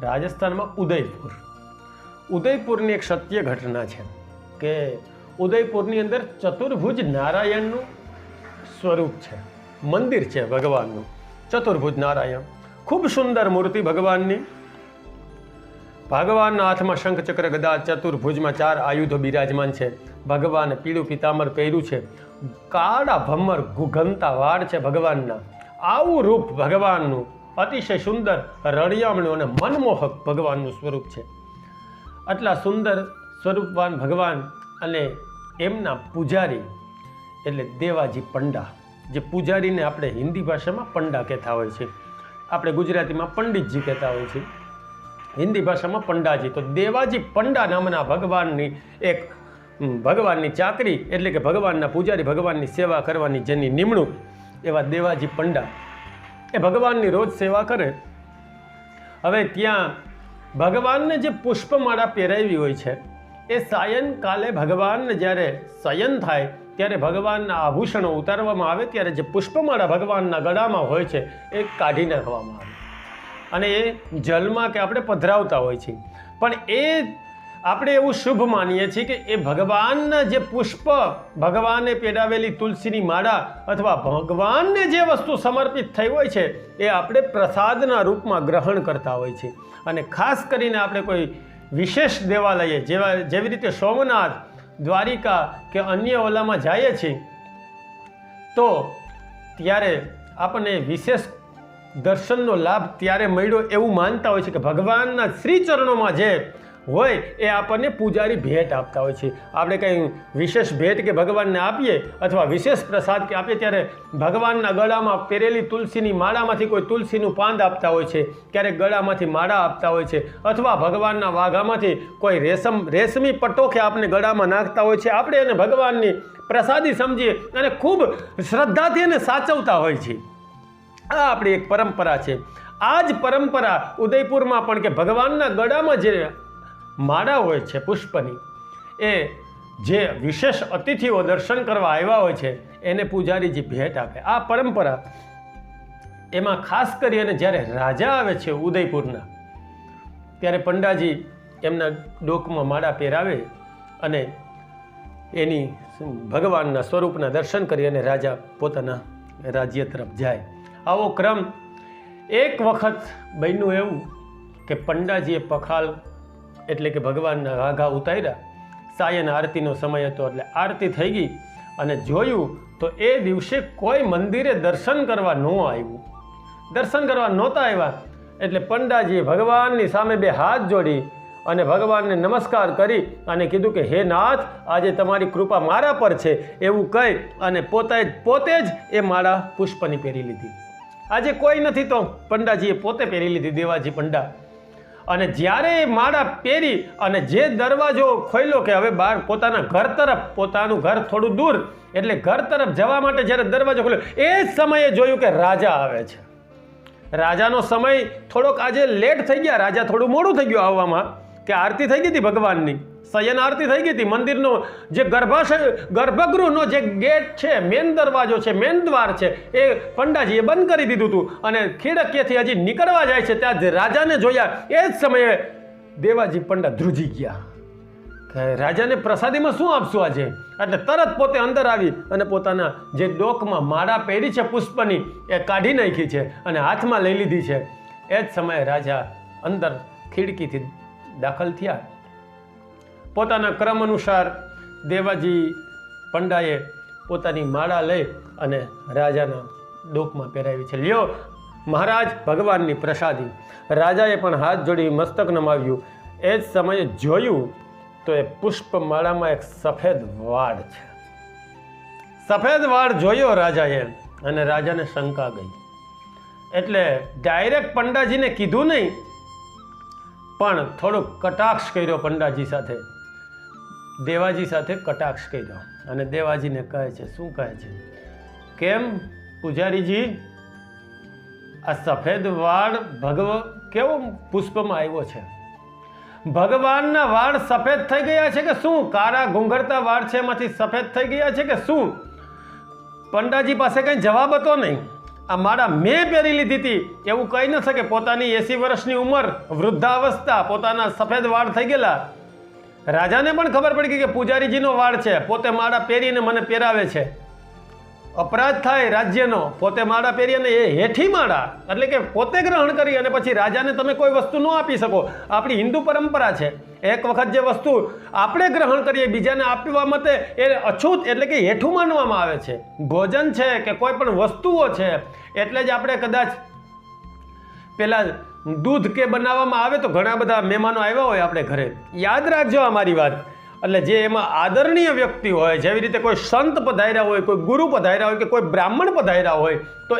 [SPEAKER 1] રાજસ્થાનમાં ઉદયપુરની એક સત્ય ઘટના છે કે ઉદયપુરની અંદર ચતુર્ભુજ નારાયણનું સ્વરૂપ છે, મંદિર છે ભગવાનનું. ચતુર્ભુજ નારાયણ, ખૂબ સુંદર મૂર્તિ ભગવાનની. ભગવાનના હાથમાં શંખ ચક્ર ગદા ચતુર્ભુજમાં 4 આયુધો બિરાજમાન છે. ભગવાને પીળું પીતાંબર પહેર્યું છે. કાળા ભમર ગુગંતા વાળ છે ભગવાનના. આવું રૂપ ભગવાનનું અતિશય સુંદર, રળિયામણું અને મનમોહક ભગવાનનું સ્વરૂપ છે. આટલા સુંદર સ્વરૂપવાન ભગવાન અને એમના પૂજારી એટલે દેવાજી પંડા, જે પૂજારીને આપણે હિન્દી ભાષામાં પંડા કહેતા હોય છે, આપણે ગુજરાતીમાં પંડિતજી કહેતા હોય છે, હિન્દી ભાષામાં પંડાજી. તો દેવાજી પંડા નામના ભગવાનની એક ભગવાનની ચાકરી એટલે કે ભગવાનના પૂજારી, ભગવાનની સેવા કરવાની જેની નિમણૂક, એવા દેવાજી પંડા એ ભગવાનની રોજ સેવા કરે. હવે ત્યાં ભગવાનને જે પુષ્પમાળા પહેરાવી હોય છે એ સાયંકાલે ભગવાનને જ્યારે શયન થાય ત્યારે ભગવાનના આભૂષણો ઉતારવામાં આવે ત્યારે જે પુષ્પમાળા ભગવાનના ગળામાં હોય છે એ કાઢી નાખવામાં આવે અને એ જલમાં કે આપણે પધરાવતા હોય છે. પણ એ આપણે એવું શુભ માનીએ છીએ કે એ ભગવાનના જે પુષ્પ, ભગવાને પહેરાવેલી તુલસીની માળા અથવા ભગવાનને જે વસ્તુ સમર્પિત થઈ હોય છે એ આપણે પ્રસાદના રૂપમાં ગ્રહણ કરતા હોય છે. અને ખાસ કરીને આપણે કોઈ વિશેષ દેવાલયે જેવી રીતે સોમનાથ, દ્વારિકા કે અન્ય ઓલામાં જઈએ છીએ તો ત્યારે આપણને વિશેષ દર્શનનો લાભ ત્યારે મળ્યો એવું માનતા હોય છે કે ભગવાનના શ્રી ચરણોમાં જે હોય એ આપણને પૂજારી ભેટ આપતા હોય છે. આપણે કંઈ વિશેષ ભેટ કે ભગવાનને આપીએ અથવા વિશેષ પ્રસાદ કે આપીએ ત્યારે ભગવાનના ગળામાં પહેરેલી તુલસીની માળામાંથી કોઈ તુલસીનું પાંદ આપતા હોય છે, ક્યારેક ગળામાંથી માળા આપતા હોય છે, અથવા ભગવાનના વાઘામાંથી કોઈ રેશમી પટ્ટો કે આપણે ગળામાં નાખતા હોય છે. આપણે એને ભગવાનની પ્રસાદી સમજીએ અને ખૂબ શ્રદ્ધાથી એને સાચવતા હોય છે. આ આપણી એક પરંપરા છે. આ જ પરંપરા ઉદયપુરમાં પણ કે ભગવાનના ગળામાં જે માળા હોય છે પુષ્પની, એ જે વિશેષ અતિથિઓ દર્શન કરવા આવ્યા હોય છે એને પૂજારીજી ભેટ આપે. આ પરંપરા એમાં ખાસ કરીને જ્યારે રાજા આવે છે ઉદયપુરના ત્યારે પંડાજી એમના ડોકમાં માળા પહેરાવે અને એની ભગવાનના સ્વરૂપના દર્શન કરી અને રાજા પોતાના રાજ્ય તરફ જાય. આવો ક્રમ એક વખત બન્યું એવું કે પંડાજીએ પખાલ એટલે કે ભગવાનના વાઘા ઉતાર્યા. સાયન આરતીનો સમય હતો એટલે આરતી થઈ ગઈ અને જોયું તો એ દિવસે કોઈ મંદિરે દર્શન કરવા ન આવ્યું, દર્શન કરવા નહોતા આવ્યા. એટલે પંડાજીએ ભગવાનની સામે 2 હાથ જોડી અને ભગવાનને નમસ્કાર કરી અને કીધું કે હે નાથ, આજે તમારી કૃપા મારા પર છે એવું કહી અને પોતે જ એ માળા પુષ્પની પહેરી લીધી. આજે કોઈ નથી તો પંડાજીએ પોતે પહેરી લીધી, દેવાજી પંડા. અને જ્યારે એ માળા પહેરી અને જે દરવાજો ખોલ્યો કે હવે બહાર પોતાના ઘર તરફ, પોતાનું ઘર થોડું દૂર એટલે ઘર તરફ જવા માટે જ્યારે દરવાજો ખોલ્યો એ જ સમયે જોયું કે રાજા આવે છે. રાજાનો સમય થોડોક આજે લેટ થઈ ગયા, રાજા થોડું મોડું થઈ ગયું આવવામાં, કે આરતી થઈ ગઈ હતી ભગવાનની, શયન આરતી થઈ ગઈ હતી. મંદિરનો જે ગર્ભગૃહનો જે ગેટ છે, મેન દરવાજો છે, મેન દ્વાર છે, એ પંડાજીએ બંધ કરી દીધું હતું અને ખીડકીએથી હજી નીકળવા જાય છે ત્યાં રાજાને જોયા. એ જ સમયે દેવાજી પંડા ધ્રુજી ગયા કે રાજાને પ્રસાદીમાં શું આપશું આજે. એટલે તરત પોતે અંદર આવી અને પોતાના જે ડોકમાં માળા પહેરી છે પુષ્પની એ કાઢી નાખી છે અને હાથમાં લઈ લીધી છે. એ જ સમયે રાજા અંદર ખીડકીથી દાખલ થયા. પોતાના ક્રમ અનુસાર દેવાજી પંડાએ પોતાની માળા લઈ અને રાજાના ડોકમાં પહેરાવી છે. લ્યો મહારાજ, ભગવાનની પ્રસાદી. રાજાએ પણ હાથ જોડી મસ્તક નમાવ્યું. એ જ સમયે જોયું તો એ પુષ્પમાળામાં એક સફેદ વાળ છે. સફેદ વાળ જોયો રાજાએ અને રાજાને શંકા ગઈ. એટલે ડાયરેક્ટ પંડાજીને કીધું નહીં, પણ થોડોક કટાક્ષ કર્યો પંડાજી સાથે, દેવાજી સાથે કટાક્ષ કર્યો અને દેવાજીને કહે છે, શું કહે છે, કેમ પૂજારીજી આ સફેદ વાળ કેવો પુષ્પમાં આવ્યો છે? ભગવાનના વાળ સફેદ થઈ ગયા છે કે શું? કાળા ઘૂંઘરતા વાળ છે એમાંથી સફેદ થઈ ગયા છે કે શું? પંડાજી પાસે કંઈ જવાબ હતો નહીં. આ માળા મેં પહેરી લીધી હતી એવું કહી ન શકે. પોતાની 80 વર્ષની ઉંમર, વૃદ્ધાવસ્થા, પોતાના સફેદ વાળ થઈ ગયેલા. રાજાને પણ ખબર પડી ગઈ કે પૂજારીજીનો વાળ છે, પોતે માળા પહેરીને મને પહેરાવે છે. અપરાધ થાય રાજ્યનો, પોતે માળા પહેરી અને એ હેઠી માળા એટલે કે પોતે ગ્રહણ કરી અને પછી રાજાને તમે કોઈ વસ્તુ ન આપી શકો. આપણી હિન્દુ પરંપરા છે, એક વખત જે વસ્તુ આપણે ગ્રહણ કરીએ બીજાને આપવા માટે એ અછૂત એટલે કે હેઠું માનવામાં આવે છે. ભોજન છે કે કોઈ પણ વસ્તુઓ છે એટલે જ આપણે કદાચ પેલા દૂધ કે બનાવવામાં આવે તો ઘણા બધા મહેમાનો આવ્યા હોય આપણે ઘરે, યાદ રાખજો અમારી વાત. એટલે જે એમાં આદરણીય વ્યક્તિ હોય, જેવી રીતે કોઈ સંત પધાર્યા હોય, કોઈ ગુરુ પધાર્યા હોય કે કોઈ બ્રાહ્મણ પધાર્યા હોય તો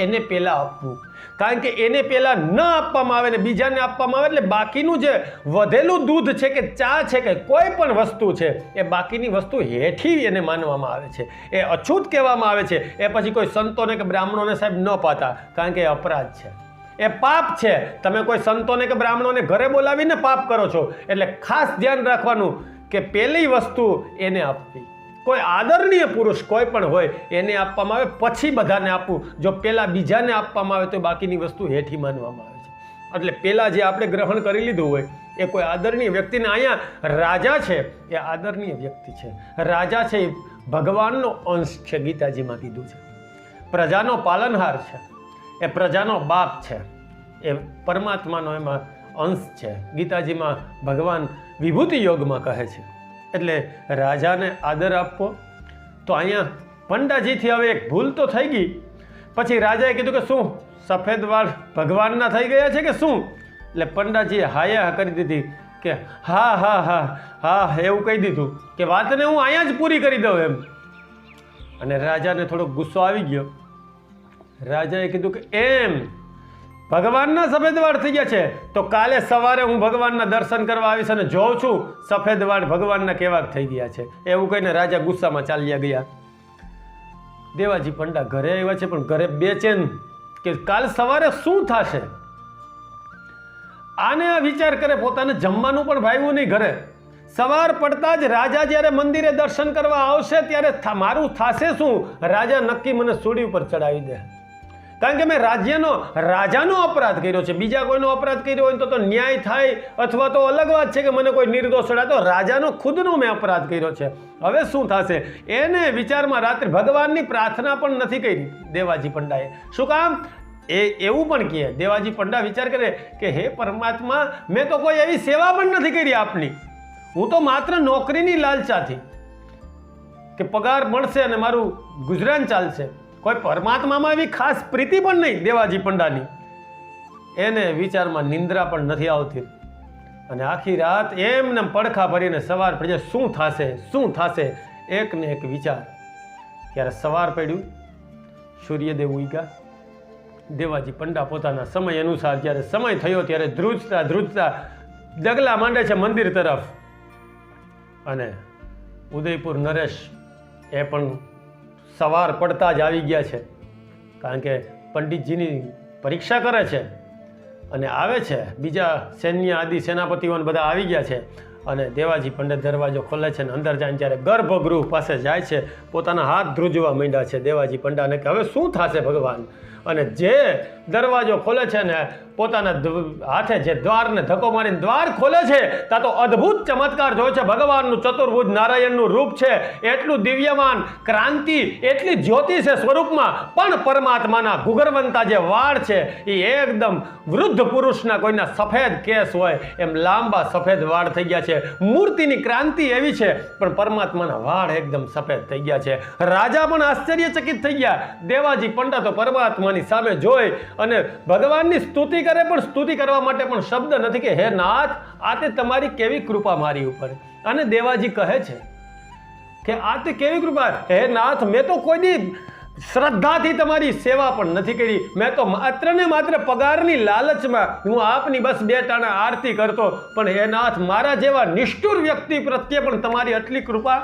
[SPEAKER 1] એને પહેલાં આપવું. કારણ કે એને પહેલાં ન આપવામાં આવે ને બીજાને આપવામાં આવે એટલે બાકીનું જે વધેલું દૂધ છે કે ચા છે કે કોઈ પણ વસ્તુ છે એ બાકીની વસ્તુ હેઠી એને માનવામાં આવે છે, એ અછૂત કહેવામાં આવે છે. એ પછી કોઈ સંતોને કે બ્રાહ્મણોને સાહેબ ન પાતા, કારણ કે એ અપરાધ છે, એ પાપ છે. તમે કોઈ સંતોને કે બ્રાહ્મણોને ઘરે બોલાવીને પાપ કરો છો. એટલે ખાસ ધ્યાન રાખવાનું કે પહેલી વસ્તુ એને આપવી. કોઈ આદરણીય પુરુષ કોઈ પણ હોય એને આપવામાં આવે, પછી બધાને આપવું. જો પહેલાં બીજાને આપવામાં આવે તો બાકીની વસ્તુ હેઠી માનવામાં આવે છે. એટલે પહેલાં જે આપણે ગ્રહણ કરી લીધું હોય એ કોઈ આદરણીય વ્યક્તિને, અહીંયા રાજા છે એ આદરણીય વ્યક્તિ છે. રાજા છે એ ભગવાનનો અંશ છે, ગીતાજીમાં કીધું છે. પ્રજાનો પાલનહાર છે, એ પ્રજાનો બાપ છે, એ પરમાત્માનો એમાં અંશ છે. ગીતાજીમાં ભગવાન વિભૂતિ યોગમાં કહે છે. એટલે રાજાને આદર આપવો. તો અહીંયા પંડાજીથી હવે એક ભૂલ તો થઈ ગઈ. પછી રાજાએ કીધું કે શું સફેદ વાળ ભગવાનના થઈ ગયા છે કે શું? એટલે પંડાજીએ હાયા કરી દીધી કે હા હા હા હા એવું કહી દીધું કે વાતને હું અહીંયા જ પૂરી કરી દઉં એમ. અને રાજાને થોડોક ગુસ્સો આવી ગયો. રાજાએ કીધું કે એમ ભગવાનના સફેદ વાળ થઈ ગયા છે તો કાલે સવારે હું ભગવાનના દર્શન કરવા આવીશ અને જોઉં છું સફેદ વાળ ભગવાનના કેવા થઈ ગયા છે. એવું કહીને રાજા ગુસ્સામાં ચાલ્યા ગયા. દેવાજી પંડા ઘરે આવ્યા છે પણ ઘરે બેચેન કે કાલ સવારે શું થશે. આને આ વિચાર કરે, પોતાને જમવાનું પણ ભાવ્યું નહીં ઘરે. સવાર પડતા જ રાજા જ્યારે મંદિરે દર્શન કરવા આવશે ત્યારે મારું થશે શું? રાજા નક્કી મને સૂડી ઉપર ચડાવી દે. કારણ કે મેં રાજાનો અપરાધ કર્યો છે. બીજા કોઈનો અપરાધ કર્યો હોય તો ન્યાય થાય અથવા તો અલગ વાત છે કે મને કોઈ નિર્દોષ ચડાવે. તો રાજાનો ખુદનો મેં અપરાધ કર્યો છે, હવે શું થશે એને વિચારમાં રાત્રે ભગવાનની પ્રાર્થના પણ નથી કરી દેવાજી પંડાએ. શું કામ? એવું પણ કહે દેવાજી પંડા વિચાર કરે કે હે પરમાત્મા, મેં તો કોઈ એવી સેવા પણ નથી કરી આપની. હું તો માત્ર નોકરીની લાલચાથી કે પગાર મળશે અને મારું ગુજરાન ચાલશે. કોઈ પરમાત્મામાં એવી ખાસ પ્રીતિ પણ નહીં દેવાજી પંડાની. એને વિચારમાં નિંદ્રા પણ નથી આવતી. અને આખી રાત એમને પડખા ભરીને સવાર પડે શું થશે શું થશે, એક ને એક વિચાર. ત્યારે સવાર પડ્યું, સૂર્યદેવ ઉગ્યા. દેવાજી પંડા પોતાના સમય અનુસાર જ્યારે સમય થયો ત્યારે ધ્રુજતા ધ્રુજતા ડગલા માંડે છે મંદિર તરફ. અને ઉદયપુર નરેશ એ પણ સવાર પડતા જ આવી ગયા છે. કારણ કે પંડિતજીની પરીક્ષા કરે છે અને આવે છે. બીજા સૈન્ય આદિ સેનાપતિઓ બધા આવી ગયા છે. અને દેવાજી પંડિત દરવાજો ખોલે છે અને અંદર જાય ત્યારે ગર્ભગૃહ પાસે જાય છે. પોતાના હાથ ધ્રુજવા માંડ્યા છે દેવાજી પંડાને કે હવે શું થશે ભગવાન. અને જે દરવાજો ખોલે છે ને પોતાના હાથે જે દ્વારને ધક્કો મારીને દ્વાર ખોલે છે ત્યાં તો અદ્ભુત ચમત્કાર જોયો છે. ભગવાનનું ચતુર્ભુજ નારાયણનું રૂપ છે, એટલું દિવ્યમાન, ક્રાંતિ એટલી જ્યોતિ છે સ્વરૂપમાં. પણ પરમાત્માના ગુગરવંતા જે વાળ છે એ એકદમ વૃદ્ધ પુરુષના કોઈના સફેદ કેસ હોય એમ લાંબા સફેદ વાળ થઈ ગયા છે. મૂર્તિની ક્રાંતિ એવી છે પણ પરમાત્માના વાળ એકદમ સફેદ થઈ ગયા છે. રાજા પણ આશ્ચર્યચકિત થઈ ગયા. દેવાજી પંડા તો પરમાત્માની સામે જોઈ અને ભગવાનની સ્તુતિ કરે, પણ સ્તુતિ કરવા માટે પણ શબ્દ નથી કે હે નાથ, આ તે તમારી કેવી કૃપા મારી ઉપર. અને દેવાજી કહે છે કે આ તે કેવી કૃપા, હે નાથ, મેં તો કોઈની શ્રદ્ધાથી તમારી સેવા પણ નથી કરી. મેં તો માત્ર ને માત્ર પગારની લાલચમાં હું આપની બસ બે ટાણા આરતી કરતો. પણ હે નાથ, મારા જેવા નિષ્ઠુર વ્યક્તિ પ્રત્યે પણ તમારી આટલી કૃપા.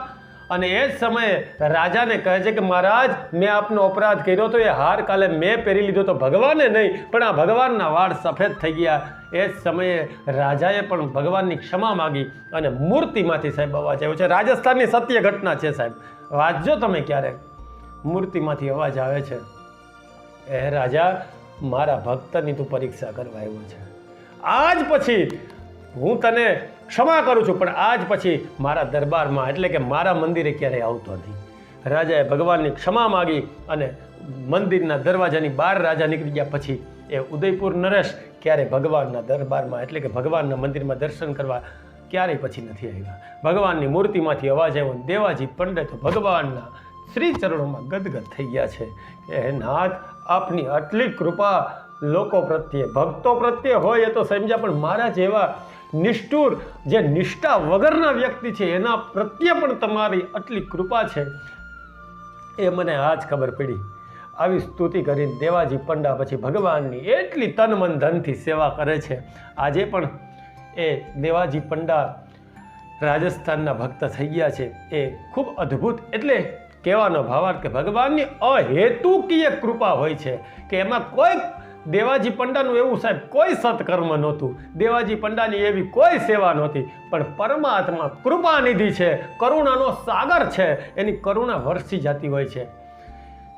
[SPEAKER 1] અને એ જ સમયે રાજાને કહે છે કે મહારાજ, મેં આપનો અપરાધ કર્યો તો એ હાર કાલે મેં પહેરી લીધો તો ભગવાને નહીં, પણ આ ભગવાનના વાળ સફેદ થઈ ગયા. એ જ સમયે રાજાએ પણ ભગવાનની ક્ષમા માગી અને મૂર્તિમાંથી સાહેબ અવાજ આવ્યો છે. રાજસ્થાનની સત્ય ઘટના છે સાહેબ, વાંચજો તમે ક્યારેક. મૂર્તિમાંથી અવાજ આવે છે, એ રાજા, મારા ભક્તની તું પરીક્ષા કરવા આવ્યો છે. આજ પછી હું તને ક્ષમા કરું છું, પણ આજ પછી મારા દરબારમાં એટલે કે મારા મંદિરે ક્યારેય આવતો નથી. રાજાએ ભગવાનની ક્ષમા માગી અને મંદિરના દરવાજાની બહાર રાજા નીકળી ગયા પછી એ ઉદયપુર નરેશ ક્યારેય ભગવાનના દરબારમાં એટલે કે ભગવાનના મંદિરમાં દર્શન કરવા ક્યારેય પછી નથી આવ્યા. ભગવાનની મૂર્તિમાંથી અવાજ આવ્યો. દેવાજી પંડિતો ભગવાનના શ્રી ચરણોમાં ગદગદ થઈ ગયા છે કે હે નાથ, આપની આટલી કૃપા લોકો પ્રત્યે, ભક્તો પ્રત્યે હોય એ તો સમજ્યા, પણ મારા જેવા નિષ્ઠુર જે નિષ્ઠા વગરના વ્યક્તિ છે એના પ્રત્યે પણ તમારી આટલી કૃપા છે એ મને આજ ખબર પડી. આવી સ્તુતિ કરીને દેવાજી પંડા પછી ભગવાનની એટલી તન મન ધનથી સેવા કરે છે. આજે પણ એ દેવાજી પંડા રાજસ્થાનના ભક્ત થઈ ગયા છે. એ ખૂબ અદ્ભુત, એટલે કહેવાનો ભાવાર્થ કે ભગવાનની અહેતુકીય કૃપા હોય છે કે એમાં કોઈ દેવાજી પંડાનું એવું સાહેબ કોઈ સત્કર્મ નહોતું, દેવાજી પંડાની એવી કોઈ સેવા નહોતી, પણ પરમાત્મા કૃપાનિધિ છે, કરુણાનો સાગર છે, એની કરુણા વરસી જતી હોય છે.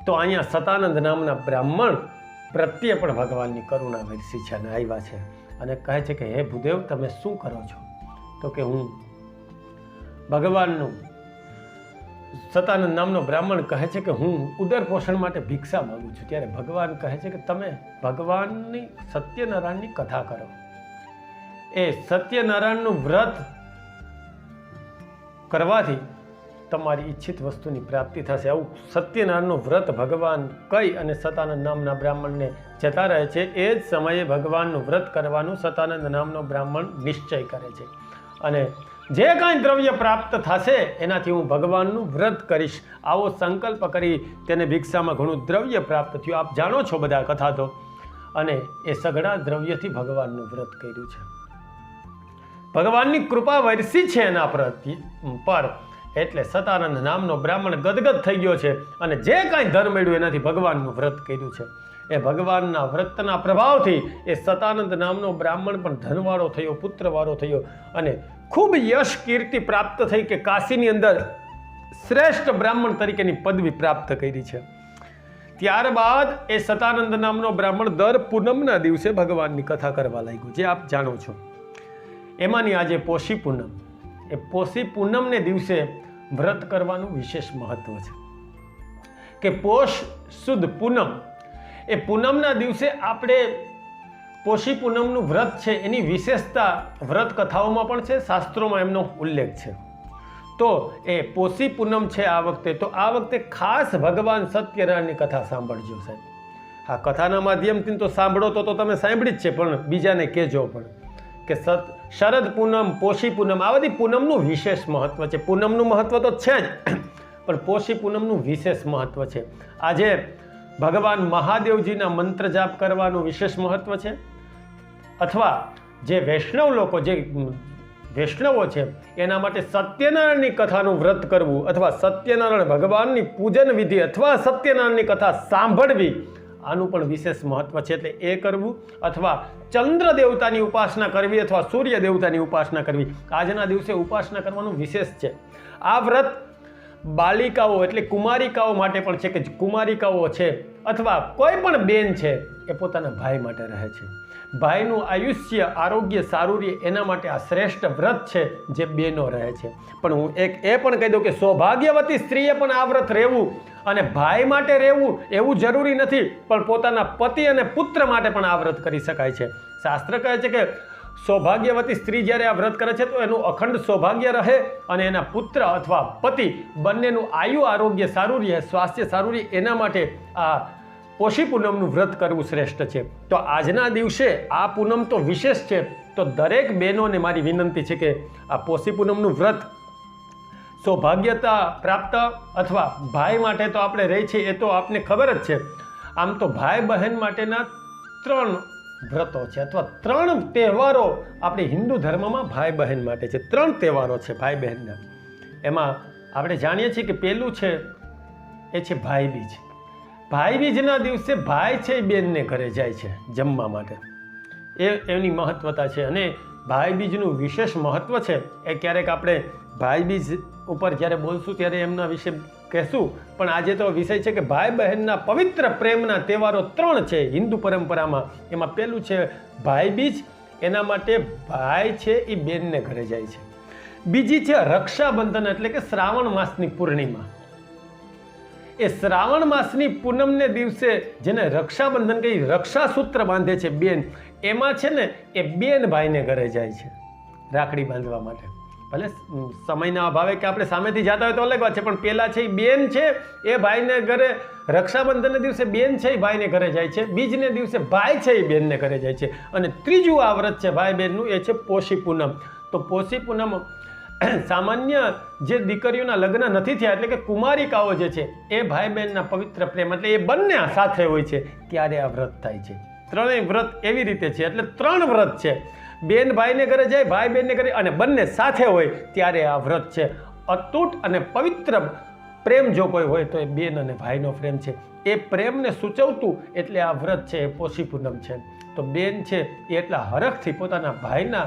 [SPEAKER 1] તો અહીંયા સતાનંદ નામના બ્રાહ્મણ પ્રત્યે પણ ભગવાનની કરુણા વરસી છે અને આવ્યા છે અને કહે છે કે હે ભૂદેવ, તમે શું કરો છો? તો કે હું ભગવાનનું, સતાનંદ નામનો બ્રાહ્મણ કહે છે કે હું ઉદર પોષણ માટે ભિક્ષા માગું છું. ત્યારે ભગવાન કહે છે કે તમે ભગવાનની સત્યનારાયણની કથા કરો. એ સત્યનારાયણનું વ્રત કરવાથી તમારી ઈચ્છિત વસ્તુની પ્રાપ્તિ થશે. આવું સત્યનારાયણનું વ્રત ભગવાન કહી અને સતાનંદ નામના બ્રાહ્મણને જતા રહે છે. એ જ સમયે ભગવાનનું વ્રત કરવાનું સતાનંદ નામનો બ્રાહ્મણ નિશ્ચય કરે છે અને જે કાંઈ દ્રવ્ય પ્રાપ્ત થશે એનાથી હું ભગવાનનું વ્રત કરીશ, આવો સંકલ્પ કરી તેને ભિક્ષામાં ઘણું દ્રવ્ય પ્રાપ્ત થયું. આપ જાણો છો બધા કથા તો. અને એ સઘળા દ્રવ્યથી ભગવાનનું વ્રત કર્યું છે. ભગવાનની કૃપા વરસી છે એના પર, એટલે સતાનંદ નામનો બ્રાહ્મણ ગદગદ થઈ ગયો છે અને જે કાંઈ ધન મળ્યું એનાથી ભગવાનનું વ્રત કર્યું છે. એ ભગવાનના વ્રતના પ્રભાવથી એ સતાનંદ નામનો બ્રાહ્મણ પણ ધનવાળો થયો, પુત્રવાળો થયો અને ખૂબ યશ કીર્તિ પ્રાપ્ત થઈ કે કાશીની અંદર શ્રેષ્ઠ બ્રાહ્મણ તરીકેની પદવી પ્રાપ્ત કરી છે. ત્યારબાદ એ સતાનંદ નામનો બ્રાહ્મણ દર પૂનમના દિવસે ભગવાનની કથા કરવા લાગ્યો, જે આપ જાણો છો. એમાંની આજે પોષી પૂનમ, એ પોષી પૂનમને દિવસે વ્રત કરવાનું વિશેષ મહત્વ છે કે પોષ સુદ પૂનમ, એ પૂનમના દિવસે આપણે પોષી પૂનમનું વ્રત છે એની વિશેષતા વ્રત કથાઓમાં પણ છે, શાસ્ત્રોમાં એમનો ઉલ્લેખ છે. તો એ પોષી પૂનમ છે આ વખતે, તો આ વખતે ખાસ ભગવાન સત્યનારાયણની કથા સાંભળજો સાહેબ. હા, કથાના માધ્યમથી તો સાંભળો તો તમે સાંભળી જ છે, પણ બીજાને કહેજો પણ કે શરદ પૂનમ, પોષી પૂનમ, આ બધી પૂનમનું વિશેષ મહત્વ છે. પૂનમનું મહત્વ તો છે જ, પણ પોષી પૂનમનું વિશેષ મહત્વ છે. આજે ભગવાન મહાદેવજીના મંત્ર જાપ કરવાનું વિશેષ મહત્વ છે, અથવા જે વૈષ્ણવ લોકો, જે વૈષ્ણવો છે એના માટે સત્યનારાયણની કથાનું વ્રત કરવું અથવા સત્યનારાયણ ભગવાનની પૂજન વિધિ અથવા સત્યનારાયણની કથા સાંભળવી, આનું પણ વિશેષ મહત્વ છે. એટલે એ કરવું, અથવા ચંદ્ર દેવતાની ઉપાસના કરવી અથવા સૂર્ય દેવતાની ઉપાસના કરવી. આજના દિવસે ઉપાસના કરવાનું વિશેષ છે. આ વ્રત બાલિકાઓ એટલે કુમારિકાઓ માટે પણ છે કે કુમારિકાઓ છે અથવા કોઈ પણ બેન છે એ પોતાના ભાઈ માટે રહે છે. ભાઈનું આયુષ્ય, આરોગ્ય સારું રહે એના માટે આ શ્રેષ્ઠ વ્રત છે જે બેનો રહે છે. પણ હું એ પણ કહી દઉં કે સૌભાગ્યવતી સ્ત્રીએ પણ આ વ્રત રહેવું અને ભાઈ માટે રહેવું એવું જરૂરી નથી, પણ પોતાના પતિ અને પુત્ર માટે પણ આ વ્રત કરી શકાય છે. શાસ્ત્ર કહે છે કે સૌભાગ્યવતી સ્ત્રી જ્યારે આ વ્રત કરે છે તો એનું અખંડ સૌભાગ્ય રહે અને એના પુત્ર અથવા પતિ બંનેનું આયુ આરોગ્ય સારું રહે, સ્વાસ્થ્ય સારું રહે, એના માટે આ પોષી પૂનમનું વ્રત કરવું શ્રેષ્ઠ છે. તો આજના દિવસે આ પૂનમ તો વિશેષ છે, તો દરેક બહેનોને મારી વિનંતી છે કે આ પોષી પૂનમનું વ્રત સૌભાગ્યતા પ્રાપ્ત અથવા ભાઈ માટે તો આપણે રહી છીએ એ તો આપને ખબર જ છે. આમ તો ભાઈ બહેન માટેના 3 વ્રતો છે અથવા 3 તહેવારો આપણે હિન્દુ ધર્મમાં ભાઈ બહેન માટે છે. 3 તહેવારો છે ભાઈ બહેનના. એમાં આપણે જાણીએ છીએ કે પહેલું છે એ છે ભાઈ બીજ. ભાઈ બીજના દિવસે ભાઈ છે એ બેનને ઘરે જાય છે જમવા માટે, એની મહત્વતા છે. અને ભાઈ બીજનું વિશેષ મહત્વ છે એ ક્યારેક આપણે ભાઈ બીજ ઉપર જ્યારે બોલશું ત્યારે એમના વિશે કહેશું, પણ આજે તો વિષય છે કે ભાઈ બહેનના પવિત્ર પ્રેમના તહેવારો 3 છે હિન્દુ પરંપરામાં. એમાં પહેલું છે ભાઈ બીજ, એના માટે ભાઈ છે એ બેનને ઘરે જાય છે. બીજી છે રક્ષાબંધન એટલે કે શ્રાવણ માસની પૂર્ણિમા. એ શ્રાવણ માસની પૂનમને દિવસે જેને રક્ષાબંધન કહી રક્ષાસૂત્ર બાંધે છે બેન, એમાં છે ને એ બેન ભાઈને ઘરે જાય છે રાખડી બાંધવા માટે. ભલે સમયના અભાવે કે આપણે સામેથી જતા હોય તો અલગ વાત છે, પણ પહેલાં છે એ બેન છે એ ભાઈને ઘરે, રક્ષાબંધનને દિવસે બેન છે એ ભાઈને ઘરે જાય છે, બીજને દિવસે ભાઈ છે એ બેનને ઘરે જાય છે. અને ત્રીજું આ વ્રત છે ભાઈ બહેનનું, એ છે પોષી પૂનમ. તો પોષી પૂનમ સામાન્ય જે દીકરીઓના લગ્ન નથી થયા એટલે કે કુમારિકાઓ જે છે એ ભાઈ બહેનના પવિત્ર પ્રેમ એટલે એ બંને સાથે હોય છે ત્યારે આ વ્રત થાય છે. ત્રણેય વ્રત એવી રીતે છે, એટલે 3 વ્રત છે. બેન ભાઈને ઘરે જાય, ભાઈ બહેનને ઘરે, અને બંને સાથે હોય ત્યારે આ વ્રત છે. અતૂટ અને પવિત્ર પ્રેમ જો કોઈ હોય તો એ બેન અને ભાઈનો પ્રેમ છે. એ પ્રેમને સૂચવતું એટલે આ વ્રત છે એ પોષી પૂનમ છે. તો બેન છે એ એટલા હરખથી પોતાના ભાઈના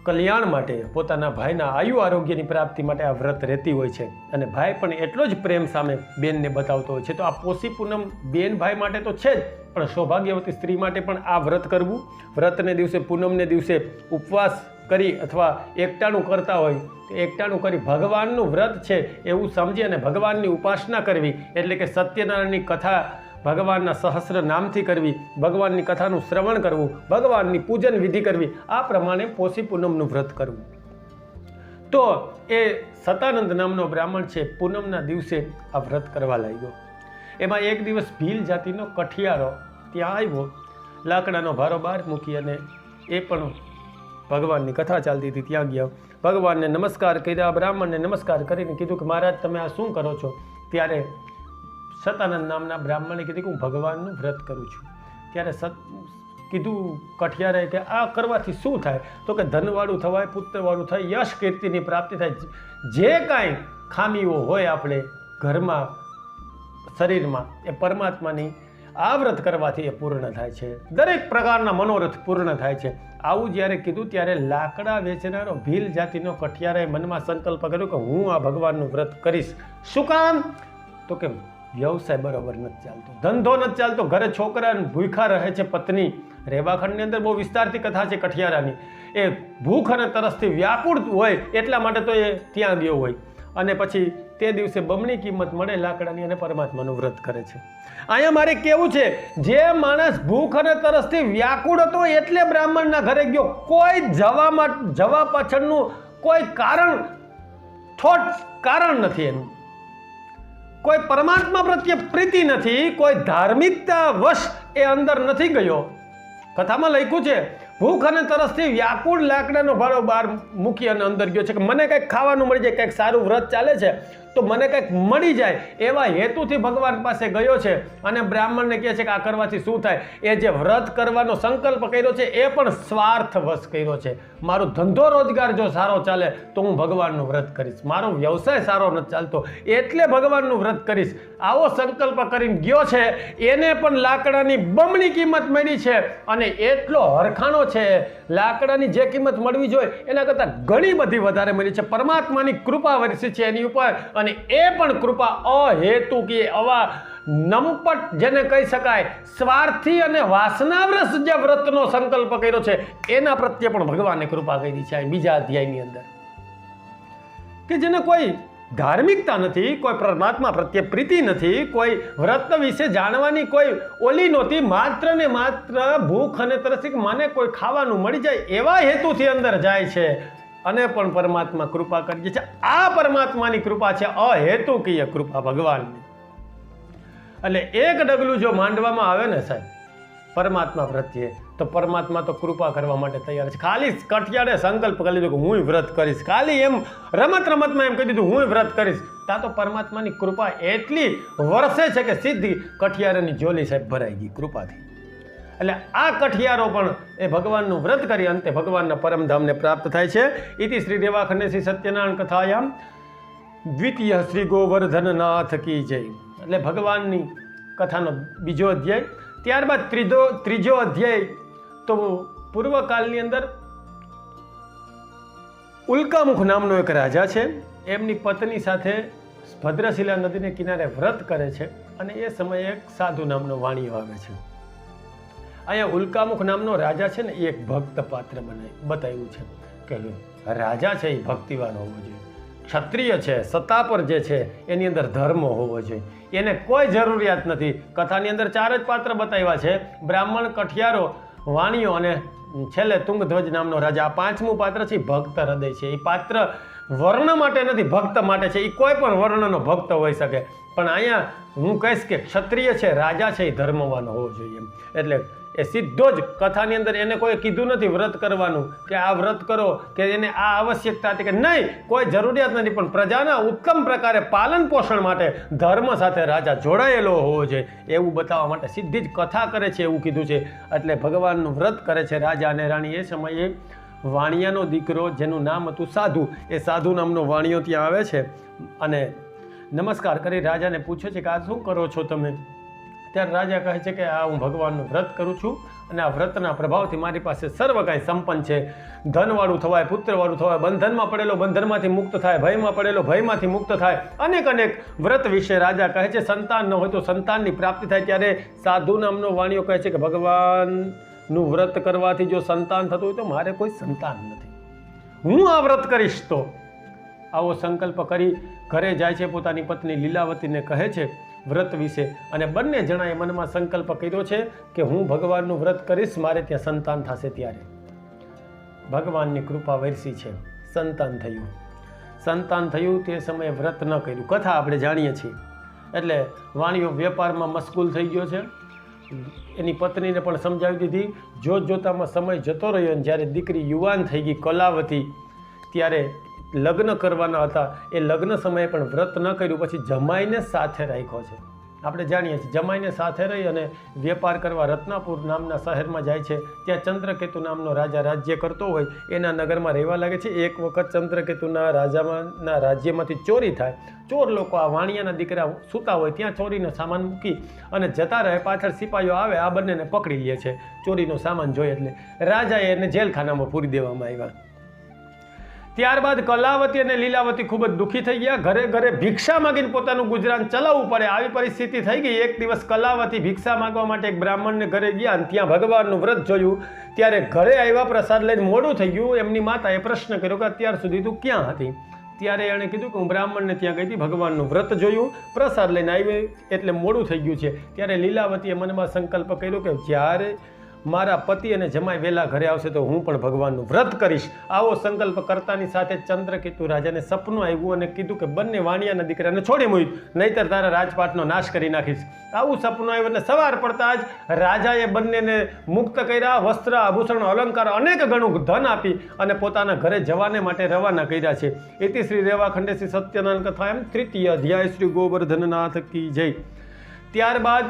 [SPEAKER 1] કલ્યાણ માટે, પોતાના ભાઈના આયુ આરોગ્યની પ્રાપ્તિ માટે આ વ્રત રહેતી હોય છે. અને ભાઈ પણ એટલો જ પ્રેમ સામે બેનને બતાવતો હોય છે. તો આ પોષી પૂનમ બેન ભાઈ માટે તો છે જ, પણ સૌભાગ્યવતી સ્ત્રી માટે પણ આ વ્રત કરવું. વ્રતને દિવસે, પૂનમને દિવસે ઉપવાસ કરી અથવા એકટાણું કરતા હોય તો એકટાણું કરી ભગવાનનું વ્રત છે એવું સમજી અને ભગવાનની ઉપાસના કરવી, એટલે કે સત્યનારાયણની કથા ભગવાનના સહસ્ર નામથી કરવી, ભગવાનની કથાનું શ્રવણ કરવું, ભગવાનની પૂજન વિધિ કરવી, આ પ્રમાણે પોષી પૂનમનું વ્રત કરવું. તો એ સતાનંદ નામનો બ્રાહ્મણ છે પૂનમના દિવસે આ વ્રત કરવા લાગ્યો. એમાં એક દિવસ ભીલ જાતિનો કઠિયારો ત્યાં આવ્યો, લાકડાનો ભારો બહાર મૂકી અને એ પણ ભગવાનની કથા ચાલતી હતી ત્યાં ગયા. ભગવાનને નમસ્કાર કર્યા, બ્રાહ્મણને નમસ્કાર કરીને કીધું કે મહારાજ તમે આ શું કરો છો? ત્યારે સતાનંદ નામના બ્રાહ્મણે કીધું કે હું ભગવાનનું વ્રત કરું છું. ત્યારે કીધું કઠિયારે કે આ કરવાથી શું થાય? તો કે ધનવાળું થવાય, પુત્રવાળું થાય, યશ કીર્તિની પ્રાપ્તિ થાય. જે કાંઈ ખામીઓ હોય આપણે ઘરમાં, શરીરમાં, એ પરમાત્માની આ વ્રત કરવાથી એ પૂર્ણ થાય છે. દરેક પ્રકારના મનોરથ પૂર્ણ થાય છે. આવું જ્યારે કીધું ત્યારે લાકડા વેચનારો ભીલ જાતિનો કઠિયારાએ મનમાં સંકલ્પ કર્યો કે હું આ ભગવાનનું વ્રત કરીશ. શું કામ? તો કે વ્યવસાય બરોબર નથી ચાલતો, ધંધો નથી ચાલતો, ઘરે છોકરા ભૂખા રહે છે, પત્ની. રેવાખંડની અંદર બહુ વિસ્તારથી કથા છે કઠિયારાની. એ ભૂખ અને તરસથી વ્યાકુળ હોય એટલા માટે તો એ ત્યાં ગયો હોય. અને પછી તે દિવસે બમણી કિંમત મળે લાકડાની અને પરમાત્માનું વ્રત કરે છે. અહીંયા મારે કેવું છે, જે માણસ ભૂખ અને તરસથી વ્યાકુળ હતો એટલે બ્રાહ્મણના ઘરે ગયો. કોઈ જવા પાછળનું કોઈ કારણ નથી, એનું કોઈ પરમાત્મા પ્રત્યે પ્રીતિ નથી, કોઈ ધાર્મિકતા વશ એ અંદર નથી ગયો. કથામાં લખ્યું છે ભૂખ અને તરસથી વ્યાકુળ લાકડાનો ભારો બહાર મૂકી અને અંદર ગયો છે કે મને કંઈક ખાવાનું મળી જાય, કંઈક સારું વ્રત ચાલે છે તો મને કંઈક મળી જાય, એવા હેતુથી ભગવાન પાસે ગયો છે. અને બ્રાહ્મણને કહે છે કે આ કરવાથી શું થાય? એ જે વ્રત કરવાનો સંકલ્પ કર્યો છે એ પણ સ્વાર્થવશ કર્યો છે. મારો ધંધો રોજગાર જો સારો ચાલે તો હું ભગવાનનું વ્રત કરીશ, મારો વ્યવસાય સારો નથી ચાલતો એટલે ભગવાનનું વ્રત કરીશ, આવો સંકલ્પ કરીને ગયો છે. એને પણ લાકડાની બમણી કિંમત મળી છે અને એટલો હરખાણો છે, લાકડાની જે કિંમત મળવી જોઈએ એના કરતાં ઘણી બધી વધારે મળી છે. પરમાત્માની કૃપા વરસી છે એની ઉપર, અને એ પણ કૃપા અહેતુકી, આવા નમપટ જેને કહી શકાય, સ્વાર્થી અને વાસનાવ્રસ જે વ્રતનો સંકલ્પ કર્યો છે એના પ્રત્યે પણ ભગવાને કૃપા કરી છે. બીજા અધ્યાયની અંદર કે જેને કોઈ ધાર્મિકતા નથી, કોઈ પરમાત્મા પ્રત્યે પ્રીતિ નથી, કોઈ વ્રત વિશે જાણવાની કોઈ ઓલી નહોતી, માત્ર ને માત્ર ભૂખ અને તરસથી મને કોઈ ખાવાનું મળી જાય એવા હેતુથી અંદર જાય છે અને પણ પરમાત્મા કૃપા કરી છે. આ પરમાત્માની કૃપા છે, અહેતુકીય કૃપા ભગવાનની. એટલે એક ડગલું જો માંડવામાં આવે ને સાહેબ પરમાત્મા પ્રત્યે, તો પરમાત્મા તો કૃપા કરવા માટે તૈયાર છે. ખાલી કઠિયારે સંકલ્પ કરી લીધો કે હું વ્રત કરીશ, ખાલી એમ રમતમાં એમ કહી દીધું હું વ્રત કરીશ, ત્યાં તો પરમાત્માની કૃપા એટલી વરસે છે કે સીધી કઠિયારાની જોલી સાહેબ ભરાઈ ગઈ કૃપાથી. એટલે આ કઠિયારો પણ એ ભગવાનનું વ્રત કરી અંતે ભગવાનના પરમધામને પ્રાપ્ત થાય છે. ઇતિ શ્રી રેવાખંડે શ્રી સત્યનારાયણ કથાયામ દ્વિતીય શ્રી ગોવર્ધનનાથ કી જય. એટલે ભગવાનની કથાનો બીજો અધ્યાય. ત્યારબાદ ત્રીજો અધ્યાય તો પૂર્વકાળની અંદર ઉલ્કામુખ નામનો એક રાજા છે, એમની પત્ની સાથે ભદ્રશિલા નદીને કિનારે વ્રત કરે છે અને એ સમયે એક સાધુ નામનો વાણિયો આવે છે. અહીંયા ઉલ્કામુખ નામનો રાજા છે ને એ એક ભક્ત પાત્ર બતાવ્યું છે કે રાજા છે એ ભક્તિવાન હોવો જોઈએ. ક્ષત્રિય છે, સત્તા પર જે છે એની અંદર ધર્મ હોવો જોઈએ. એને કોઈ જરૂરિયાત નથી. કથાની અંદર 4 જ પાત્ર બતાવ્યા છે: બ્રાહ્મણ, કઠિયારો, વાણિયો અને છેલ્લે તુંગધ્વજ નામનો રાજા. આ 5મું પાત્ર છે ભક્ત હૃદય છે. એ પાત્ર વર્ણ માટે નથી, ભક્ત માટે છે. એ કોઈ પણ વર્ણનો ભક્ત હોઈ શકે, પણ અહીંયા હું કહીશ કે ક્ષત્રિય છે, રાજા છે, એ ધર્મવાન હોવો જોઈએ. એટલે એ સીધો જ કથાની અંદર એને કોઈ કીધું નથી વ્રત કરવાનું કે આ વ્રત કરો, કે એને આ આવશ્યકતા હતી કે નહીં, કોઈ જરૂરિયાત નથી, પણ પ્રજાના ઉત્તમ પ્રકારે પાલન પોષણ માટે ધર્મ સાથે રાજા જોડાયેલો હોવો જોઈએ એવું બતાવવા માટે સીધી જ કથા કરે છે એવું કીધું છે. એટલે ભગવાનનું વ્રત કરે છે રાજા અને રાણી. એ સમયે વાણિયાનો દીકરો જેનું નામ હતું સાધુ, એ સાધુ નામનો વાણિયો ત્યાં આવે છે અને નમસ્કાર કરી રાજાને પૂછે છે કે આ શું કરો છો તમે? ત્યારે રાજા કહે છે કે આ હું ભગવાનનું વ્રત કરું છું અને આ વ્રતના પ્રભાવથી મારી પાસે સર્વ કાંઈ સંપન્ન છે. ધનવાળું થવાય, પુત્રવાળું થવાય, બંધનમાં પડેલો બંધનમાંથી મુક્ત થાય, ભયમાં પડેલો ભયમાંથી મુક્ત થાય. અનેક વ્રત વિશે રાજા કહે છે. સંતાન ન હોય તો સંતાનની પ્રાપ્તિ થાય. ત્યારે સાધુ નામનો વાણિયો કહે છે કે ભગવાનનું વ્રત કરવાથી જો સંતાન થતું હોય તો મારે કોઈ સંતાન નથી, હું આ વ્રત કરીશ. તો આવો સંકલ્પ કરી ઘરે જાય છે, પોતાની પત્ની લીલાવતીને કહે છે વ્રત વિશે, અને બંને જણાએ મનમાં સંકલ્પ કર્યો છે કે હું ભગવાનનું વ્રત કરીશ, મારે ત્યાં સંતાન થશે. ત્યારે ભગવાનની કૃપા વરસી છે, સંતાન થયું. તે સમયે વ્રત ન કર્યું. કથા આપણે જાણીએ છીએ. એટલે વાણિયો વેપારમાં મશગુલ થઈ ગયો છે. એની પત્નીને પણ સમજાવી દીધી. જોતામાં સમય જતો રહ્યો અને જ્યારે દીકરી યુવાન થઈ ગઈ કલાવતી, ત્યારે લગ્ન કરવાના હતા. એ લગ્ન સમયે પણ વ્રત ન કર્યું. પછી જમાઈને સાથે રાખ્યો છે. આપણે જાણીએ છીએ જમાઈને સાથે રહી અને વેપાર કરવા રત્નાપુર નામના શહેરમાં જાય છે. ત્યાં ચંદ્રકેતુ નામનો રાજા રાજ્ય કરતો હોય, એના નગરમાં રહેવા લાગે છે. એક વખત ચંદ્રકેતુના રાજાના રાજ્યમાંથી ચોરી થાય. ચોર લોકો આ વાણિયાના દીકરા સૂતા હોય ત્યાં ચોરીનો સામાન મૂકી અને જતા રહે. પાછળ સિપાહીઓ આવે, આ બંનેને પકડી લે છે. ચોરીનો સામાન જોઈએ એટલે રાજાએ એને જેલખાનામાં પૂરી દેવામાં આવ્યા. ત્યારબાદ કલાવતી અને લીલાવતી ખૂબ જ દુઃખી થઈ ગયા. ઘરે ભિક્ષા માગીને પોતાનું ગુજરાન ચલાવવું પડે આવી પરિસ્થિતિ થઈ ગઈ. એક દિવસ કલાવતી ભિક્ષા માગવા માટે એક બ્રાહ્મણને ઘરે ગયા અને ત્યાં ભગવાનનું વ્રત જોયું. ત્યારે ઘરે આવ્યા, પ્રસાદ લઈને મોડું થઈ ગયું. એમની માતાએ પ્રશ્ન કર્યો કે અત્યાર સુધી તું ક્યાં હતી? ત્યારે એણે કીધું કે હું બ્રાહ્મણને ત્યાં ગઈ હતી, ભગવાનનું વ્રત જોયું, પ્રસાદ લઈને આવી એટલે મોડું થઈ ગયું છે. ત્યારે લીલાવતીએ મનમાં સંકલ્પ કર્યો કે જ્યારે મારા પતિ અને જમાઈ વહેલા ઘરે આવશે તો હું પણ ભગવાનનું વ્રત કરીશ. આવો સંકલ્પ કરતાની સાથે ચંદ્રકેતુ રાજાને સપનું આવ્યું અને કીધું કે બંને વાણિયાના દીકરાને છોડી મૂક, નહીતર તારા રાજપાટનો નાશ કરી નાખીશ. આવું સપનું આવ્યું એટલે સવાર પડતા જ રાજાએ બંનેને મુક્ત કર્યા. વસ્ત્ર, આભૂષણ, અલંકાર અનેક ગણું ધન આપી અને પોતાના ઘરે જવાને માટે રવાના કર્યા છે. ઇતિ શ્રી રેવાખંડે શ્રી સત્યનારાયણ કથા એમ 3ય અધ્યાય શ્રી ગોવર્ધનનાથ કી જય. ત્યારબાદ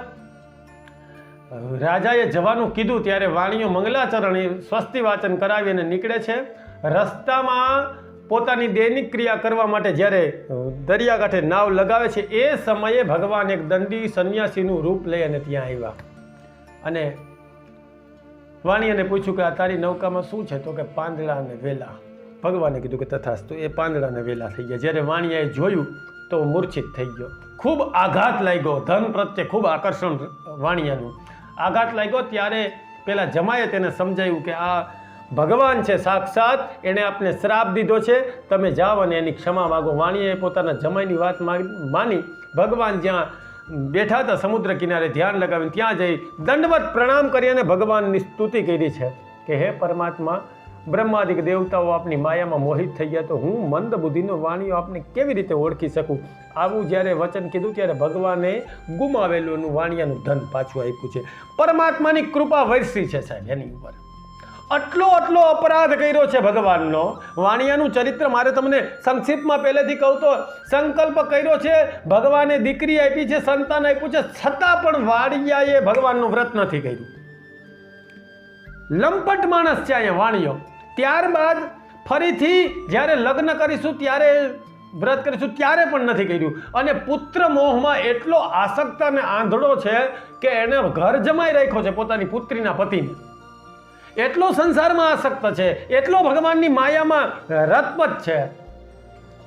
[SPEAKER 1] રાજાએ જવાનું કીધું ત્યારે વાણિયો મંગલાચરણે સ્વસ્તિ વાચન કરાવીને નીકળે છે. રસ્તામાં પોતાની દૈનિક ક્રિયા કરવા માટે જ્યારે દરિયાકાંઠે નાવ લગાવે છે એ સમયે ભગવાન એક દંડી સંન્યાસીનું રૂપ લઈ અને ત્યાં આવ્યા અને વાણિયાને પૂછ્યું કે આ તારી નૌકામાં શું છે? તો કે પાંદડા અને વેલા. ભગવાને કીધું કે તથાસ્તુ. એ પાંદડા અને વેલા થઈ ગયા. જ્યારે વાણિયાએ જોયું તો મૂર્છિત થઈ ગયો. ખૂબ આઘાત લાગ્યો. ધન પ્રત્યે ખૂબ આકર્ષણ વાણિયાનું આઘાત લાગ્યો. ત્યારે પેલા જમાએ તેને સમજાવ્યું કે આ ભગવાન છે સાક્ષાત, એણે આપને શ્રાપ દીધો છે, તમે જાઓ અને એની ક્ષમા માગો. વાણિયાએ પોતાના જમાઈની વાત માની ભગવાન જ્યાં બેઠા હતા સમુદ્ર કિનારે ધ્યાન લગાવીને ત્યાં જઈ દંડવત પ્રણામ કરી અને ભગવાનની સ્તુતિ કરી છે કે હે પરમાત્મા, બ્રહ્માદિક દેવતાઓ આપની માયામાં મોહિત થઈ ગયા તો હું મંદ બુદ્ધિનો વાણિયો આપને કેવી રીતે ઓળખી શકું? આવું જ્યારે વચન કીધું ત્યારે ભગવાને ગુમાવેલું વાણિયાનું ધન પાછું આપ્યું છે. પરમાત્માની કૃપા વરસી છે સાહેબ એની ઉપર. આટલો અપરાધ કર્યો છે ભગવાનનો. વાણિયાનું ચરિત્ર મારે તમને સંક્ષિપ્તમાં પહેલેથી કહું તો સંકલ્પ કર્યો છે, ભગવાને દીકરી આપી છે, સંતાન આપ્યું છે, છતાં પણ વાણિયાએ ભગવાનનું વ્રત નથી કર્યું. લંપટ માણસ છે અહીંયા વાણિયો. ત્યારબાદ ફરીથી જ્યારે લગ્ન કરીશું ત્યારે વ્રત કરીશું ત્યારે પણ નથી કર્યું. અને પુત્ર મોહમાં એટલો આસક્ત અને આંધળો છે કે એને ઘર જમાઈ રાખ્યો છે પોતાની પુત્રીના પતિને. એટલો સંસારમાં આસક્ત છે, એટલો ભગવાનની માયામાં રતપત છે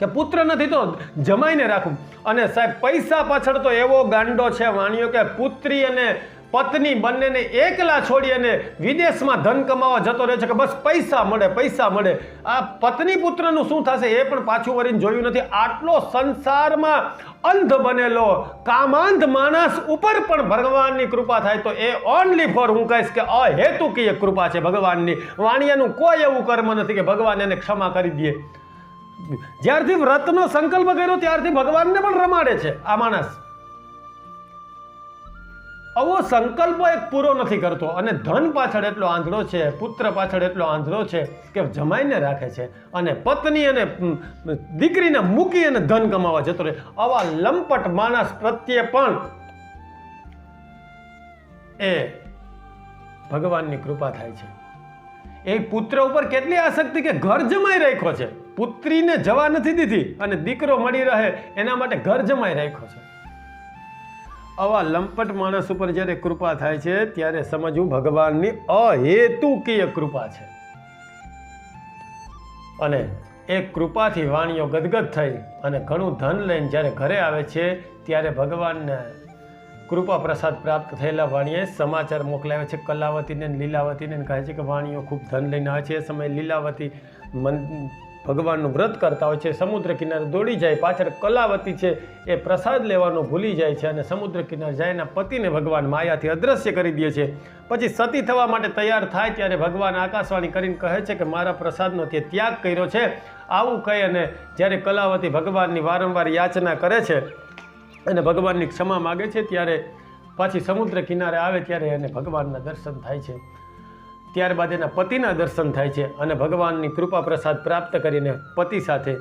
[SPEAKER 1] કે પુત્ર નથી તો જમાઈને રાખું. અને સાહેબ પૈસા પાછળ તો એવો ગાંડો છે વાણિયો કે પુત્રી અને પત્ની બંનેને એકલા છોડી અને વિદેશમાં ધન કમાવા જતો રહે છે કે બસ પૈસા મળે. આ પત્ની પુત્રનું શું થશે એ પણ પાછું વળીને જોયું નથી. આટલો સંસારમાં અંધ બનેલો કામાંધ માણસ ઉપર પણ ભગવાનની કૃપા થાય તો એ ઓનલી ફોર હું કહીશ કે અહેતુકીય કૃપા છે ભગવાનની. વાણિયાનું કોઈ એવું કર્મ નથી કે ભગવાન એને ક્ષમા કરી દે. જ્યારથી વ્રતનો સંકલ્પ કર્યો ત્યારથી ભગવાનને પણ રમાડે છે આ માણસ. આવો સંકલ્પ એક પૂરો નથી કરતો અને ધન પાછળ એટલો આંધળો છે, પુત્ર પાછળ એટલો આંધળો છે કે જમાઈને રાખે છે અને પત્ની અને દીકરીને મૂકી અને ધન કમાવા જતો રહે. આવા લંપટ માણસ પ્રત્યે પણ એ ભગવાનની કૃપા થાય છે. એ પુત્ર ઉપર કેટલી આસક્તિ કે ઘર જમાઈ રાખ્યો છે. પુત્રીને જવા નથી દીધી અને દીકરો મળી રહે એના માટે ઘર જમાઈ રાખ્યો છે. આવા લંપટ માણસ ઉપર જ્યારે કૃપા થાય છે ત્યારે સમજવું ભગવાનની અહેતુકીય કૃપા છે. અને એ કૃપાથી વાણીઓ ગદગદ થઈ અને ઘણું ધન લઈને જ્યારે ઘરે આવે છે ત્યારે ભગવાનને કૃપા પ્રસાદ પ્રાપ્ત થયેલા વાણીએ સમાચાર મોકલાવે છે કલાવતીને લીલાવતીને કહે છે કે વાણીઓ ખૂબ ધન લઈને આવે છે. એ સમયે લીલાવતી ભગવાનનું વ્રત કરતા હોય છે. સમુદ્ર કિનારે દોડી જાય. પાછળ કલાવતી છે એ પ્રસાદ લેવાનો ભૂલી જાય છે અને સમુદ્ર કિનારે જાય એના પતિને ભગવાન માયાથી અદ્રશ્ય કરી દે છે. પછી સતી થવા માટે તૈયાર થાય ત્યારે ભગવાન આકાશવાણી કરીને કહે છે કે મારા પ્રસાદનો તે ત્યાગ કર્યો છે. આવું કહી અને જ્યારે કલાવતી ભગવાનની વારંવાર યાચના કરે છે અને ભગવાનની ક્ષમા માગે છે ત્યારે પાછી સમુદ્ર કિનારે આવે ત્યારે એને ભગવાનના દર્શન થાય છે. ત્યારબાદ એના પતિના દર્શન થાય છે અને ભગવાનની કૃપા પ્રસાદ પ્રાપ્ત કરીને પતિ સાથે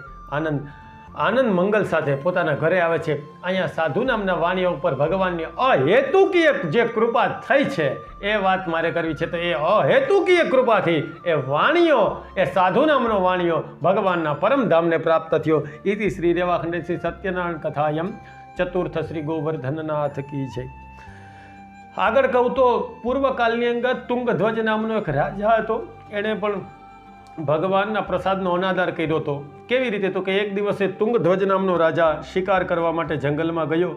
[SPEAKER 1] આનંદ મંગલ સાથે પોતાના ઘરે આવે છે. અહીંયા સાધુ નામના વાણીઓ ઉપર ભગવાનની અહેતુકીય જે કૃપા થઈ છે એ વાત મારે કરવી છે. તો એ અહેતુકીય કૃપાથી એ વાણીઓ એ સાધુ નામનો વાણીઓ ભગવાનના પરમધામને પ્રાપ્ત થયો. ઇતિ શ્રી રેવાખંડે શ્રી સત્યનારાયણ કથાયમ ચતુર્થ શ્રી ગોવર્ધનનાથ કી છે. આગળ કહું તો પૂર્વકાલની અંદર તુંગધ્વજ નામનો એક રાજા હતો. એણે પણ ભગવાનના પ્રસાદનો અનાદર કર્યો હતો. કેવી રીતે? તો કે એક દિવસે તુંગધ્વજ નામનો રાજા શિકાર કરવા માટે જંગલમાં ગયો.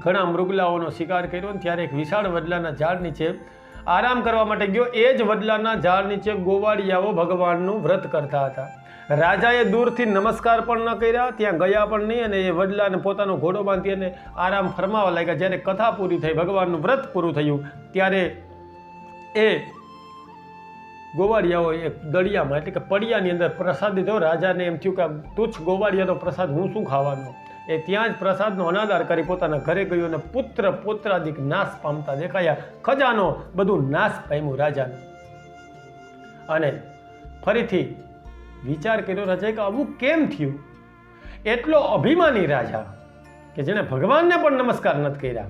[SPEAKER 1] ઘણા મૃગલાઓનો શિકાર કર્યો ને ત્યારે એક વિશાળ વડલાના ઝાડ નીચે આરામ કરવા માટે ગયો. એ જ વડલાના ઝાડ નીચે ગોવાળિયાઓ ભગવાનનું વ્રત કરતા હતા. રાજાએ દૂરથી નમસ્કાર પણ ન કર્યા, ત્યાં ગયા પણ નહીં અને એ વડલાને પોતાનો ઘોડો બાંધી અને આરામ ફરમાવા લાગ્યા. જ્યારે કથા પૂરી થઈ, ભગવાનનું વ્રત પૂરું થયું ત્યારે એ ગોવાળિયાઓ એક દળિયામાં એટલે કે પડિયાની અંદર પ્રસાદ દીધો. રાજાને એમ થયું કે તુચ્છ ગોવાળિયાનો પ્રસાદ હું શું ખાવાનો? એ ત્યાં જ પ્રસાદનો અનાદર કરી પોતાના ઘરે ગયો અને પુત્ર પૌત્રાદિક નાશ પામતા દેખાયા. ખજાનો બધું નાશ પામ્યું રાજાને. અને ફરીથી વિચાર કર્યો રાજાએ કે આવું કેમ થયું? એટલો અભિમાની રાજા કે જેણે ભગવાનને પણ નમસ્કાર નથી કર્યા.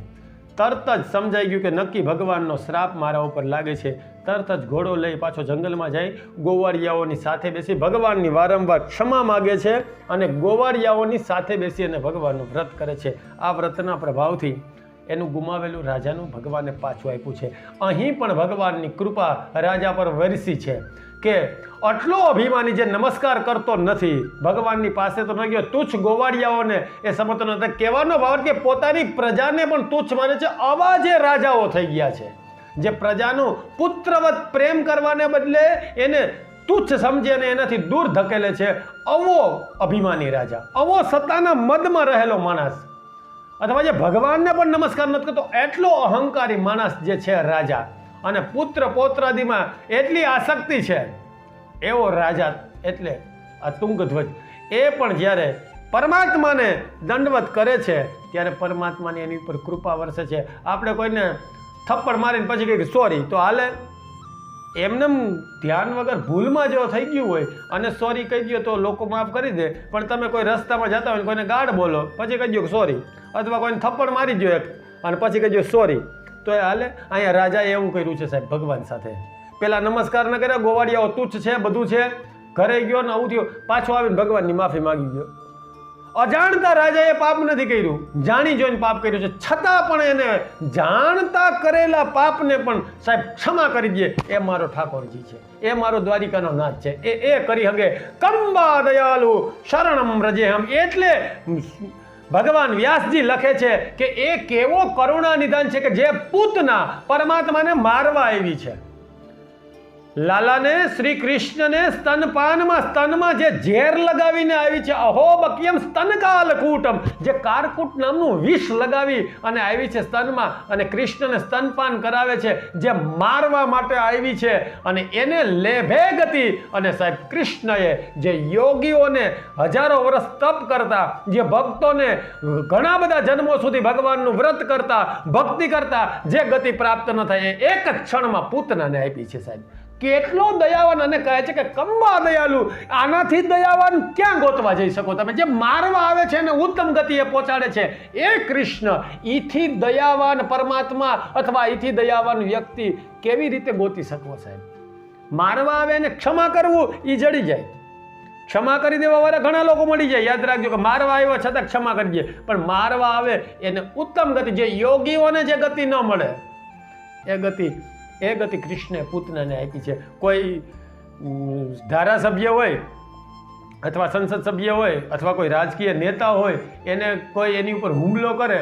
[SPEAKER 1] તરત જ સમજાઈ ગયું કે નક્કી ભગવાનનો શ્રાપ મારા ઉપર લાગે છે. તરત જ ઘોડો લઈ પાછો જંગલમાં જાય. ગોવાળિયાઓની સાથે બેસી ભગવાનની વારંવાર ક્ષમા માગે છે અને ગોવાળિયાઓની સાથે બેસી અને ભગવાનનું વ્રત કરે છે. આ વ્રતના પ્રભાવથી એનું ગુમાવેલું રાજાનું ભગવાને પાછું આપ્યું છે. અહીં પણ ભગવાનની કૃપા રાજા પર વરસી છે કે આટલો અભિમાની જે નમસ્કાર કરતો નથી, ભગવાનની પાસે તો ન ગયો, તુચ્છ ગોવાળિયાઓને એ સમજતો નથી. કહેવાનો ભાવ કે પોતાની પ્રજાને પણ તુચ્છ માને છે. આવા જે રાજાઓ થઈ ગયા છે જે પ્રજાનું પુત્રવત પ્રેમ કરવાને બદલે એને તુચ્છ સમજે અને એનાથી દૂર ધકેલે છે. આવો અભિમાની રાજા, આવો સત્તાના મદમાં રહેલો માણસ અથવા જે ભગવાનને પણ નમસ્કાર નથી કરતો, એટલો અહંકારી માણસ જે છે રાજા, અને પુત્ર પૌત્રાદિમાં એટલી આસક્તિ છે એવો રાજા એટલે આ તુંગધ્વજ. એ પણ જ્યારે પરમાત્માને દંડવત કરે છે ત્યારે પરમાત્માની એની ઉપર કૃપા વરસે છે. આપણે કોઈને થપ્પડ મારીને પછી કંઈક સોરી તો હાલે? એમને ધ્યાન વગર ભૂલમાં જો થઈ ગયું હોય અને સોરી કહી દો તો લોકો માફ કરી દે. પણ તમે કોઈ રસ્તામાં જતા હોય કોઈને ગાઢ બોલો પછી કહી દો સોરી, અથવા કોઈને થપ્પડ મારી દો એક અને પછી કહી દો સોરી, તો એ હાલે? અહીંયા રાજાએ એવું કર્યું છે સાહેબ ભગવાન સાથે. પેલા નમસ્કાર ન કર્યા, ગોવાળિયાઓ તુચ્છ છે, બધું છે, ઘરે ગયો ને આવું થયું, પાછો આવીને ભગવાનની માફી માગી ગયો. અજાણતા રાજાએ પાપ નથી કર્યું, જાણી જોઈને પાપ કર્યું છે, છતાં પણ એને જાણતા કરેલા પાપને પણ સાહેબ ક્ષમા કરી દે. એ મારો ઠાકોરજી છે, એ મારો દ્વારિકાનો નાથ છે. એ કરી હગે કંબા દયાલુ શરણમ રજેહમ. એટલે ભગવાન વ્યાસજી લખે છે કે એ કેવો કરુણા નિદાન છે કે જે પૂતના પરમાત્માને મારવા આવી છે. લાલાને શ્રી કૃષ્ણને સ્તનમાં જે ઝેર લગાવીને આવી છે, અહોબક્યમ સ્તનકાલકૂટમ, જે કારકૂટ નામનું વિષ લગાવી અને આવી છે સ્તનમાં, અને કૃષ્ણને સ્તનપાન કરાવે છે, જે મારવા માટે આવી છે, અને એને લેભે ગતિ. અને સાહેબ કૃષ્ણએ જે યોગીઓને હજારો વર્ષ તપ કરતા, જે ભક્તોને ઘણા બધા જન્મો સુધી ભગવાનનું વ્રત કરતા, ભક્તિ કરતા જે ગતિ પ્રાપ્ત ન થાય એ એક જ ક્ષણમાં પૂતનાને આપી છે. સાહેબ કેટલો દયાવાન, અને કહે છે કે કંબા દયાલુ, આનાથી દયાવાન ક્યાં ગોતવા જઈ શકો તમે? જે મારવા આવે છે અને ઉત્તમ ગતિએ પહોંચાડે છે એ કૃષ્ણ. ઈથી દયાવાન પરમાત્મા અથવા ઈથી દયાવાન વ્યક્તિ કેવી રીતે ગોતી શકો? સાહેબ મારવા આવે અને ક્ષમા કરવું એ જડી જાય. ક્ષમા કરી દેવા વાળા ઘણા લોકો મળી જાય. યાદ રાખજો કે મારવા આવ્યો છતાં ક્ષમા કરી દે, પણ મારવા આવે એને ઉત્તમ ગતિ, જે યોગીઓને જે ગતિ ન મળે એ ગતિ કૃષ્ણે પૂતનાને આપી છે. કોઈ ધારાસભ્ય હોય અથવા સંસદ સભ્ય હોય અથવા કોઈ રાજકીય નેતા હોય, એને કોઈ એની ઉપર હુમલો કરે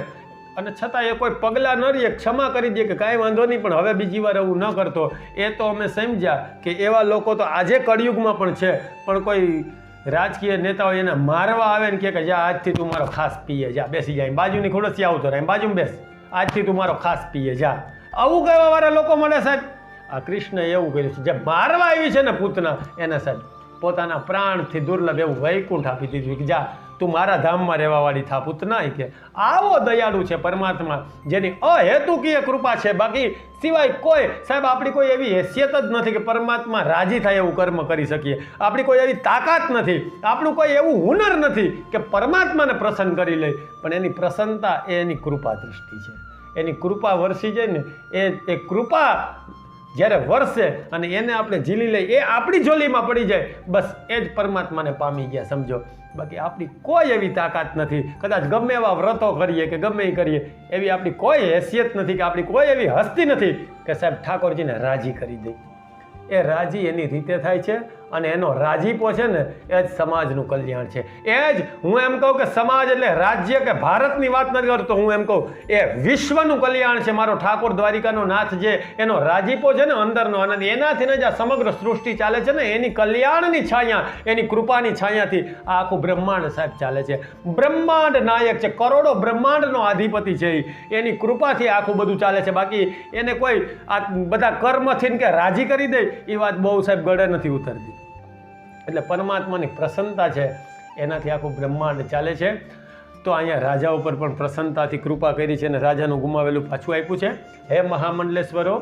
[SPEAKER 1] અને છતાં એ કોઈ પગલાં ન રહીએ, ક્ષમા કરી દે કે કાંઈ વાંધો નહીં, પણ હવે બીજી વાર એવું ન કરતો, એ તો અમે સમજ્યા કે એવા લોકો તો આજે કળિયુગમાં પણ છે. પણ કોઈ રાજકીય નેતા હોય એને મારવા આવે ને કે જા આજથી તું મારો ખાસ પીએ જા, બેસી જાય બાજુની ખુરશી આવતો રહે, બાજુમાં બેસ, આજથી તું મારો ખાસ પીએ જા, આવું કહેવા વાળા લોકો મળે. સાહેબ આ કૃષ્ણએ એવું કર્યું છે. જે મારવા આવી છે ને પૂતના, એને સાહેબ પોતાના પ્રાણથી દુર્લભ એવું વૈકુંઠ આપી દીધું કે જા તું મારા ધામમાં રહેવા વાળી થા પૂતના. કે આવો દયાળુ છે પરમાત્મા, જેની અહેતુકીય કૃપા છે. બાકી સિવાય કોઈ સાહેબ આપણી કોઈ એવી હેસિયત જ નથી કે પરમાત્મા રાજી થાય એવું કર્મ કરી શકીએ. આપણી કોઈ એવી તાકાત નથી, આપણું કોઈ એવું હુનર નથી કે પરમાત્માને પ્રસન્ન કરી લે. પણ એની પ્રસન્નતા એ એની કૃપા દૃષ્ટિ છે. એની કૃપા વરસી જાય ને, એ કૃપા જ્યારે વરસે અને એને આપણે ઝીલી લઈએ, એ આપણી ઝોલીમાં પડી જાય, બસ એ જ પરમાત્માને પામી ગયા સમજો. બાકી આપણી કોઈ એવી તાકાત નથી. કદાચ ગમે એવા વ્રતો કરીએ કે ગમે એ કરીએ, એવી આપણી કોઈ હેસિયત નથી કે આપણી કોઈ એવી હસ્તી નથી કે સાહેબ ઠાકોરજીને રાજી કરી દે. એ રાજી એની રીતે થાય છે, અને એનો રાજીપો છે ને એ જ સમાજનું કલ્યાણ છે. એ જ હું એમ કહું કે સમાજ એટલે રાજ્ય કે ભારતની વાત નથી કરતો, હું એમ કહું એ વિશ્વનું કલ્યાણ છે. મારો ઠાકોર દ્વારિકાનો નાથ જે એનો રાજીપો છે ને અંદરનો આનંદ, એનાથી જ આ સમગ્ર સૃષ્ટિ ચાલે છે ને. એની કલ્યાણની છાયા, એની કૃપાની છાયાથી આ આખું બ્રહ્માંડ સાહેબ ચાલે છે. બ્રહ્માંડ નાયક છે, કરોડો બ્રહ્માંડનો અધિપતિ છે. એની કૃપાથી આખું બધું ચાલે છે. બાકી એને કોઈ આ બધા કર્મથી કે રાજી કરી દે એ વાત બહુ સાહેબ ગળે નથી ઉતરતી. એટલે પરમાત્માની પ્રસન્નતા છે, એનાથી આખું બ્રહ્માંડ ચાલે છે. તો અહીંયા રાજા ઉપર પણ પ્રસન્નતાથી કૃપા કરી છે અને રાજાનું ગુમાવેલું પાછું આપ્યું છે. હે મહામંડલેશ્વરો,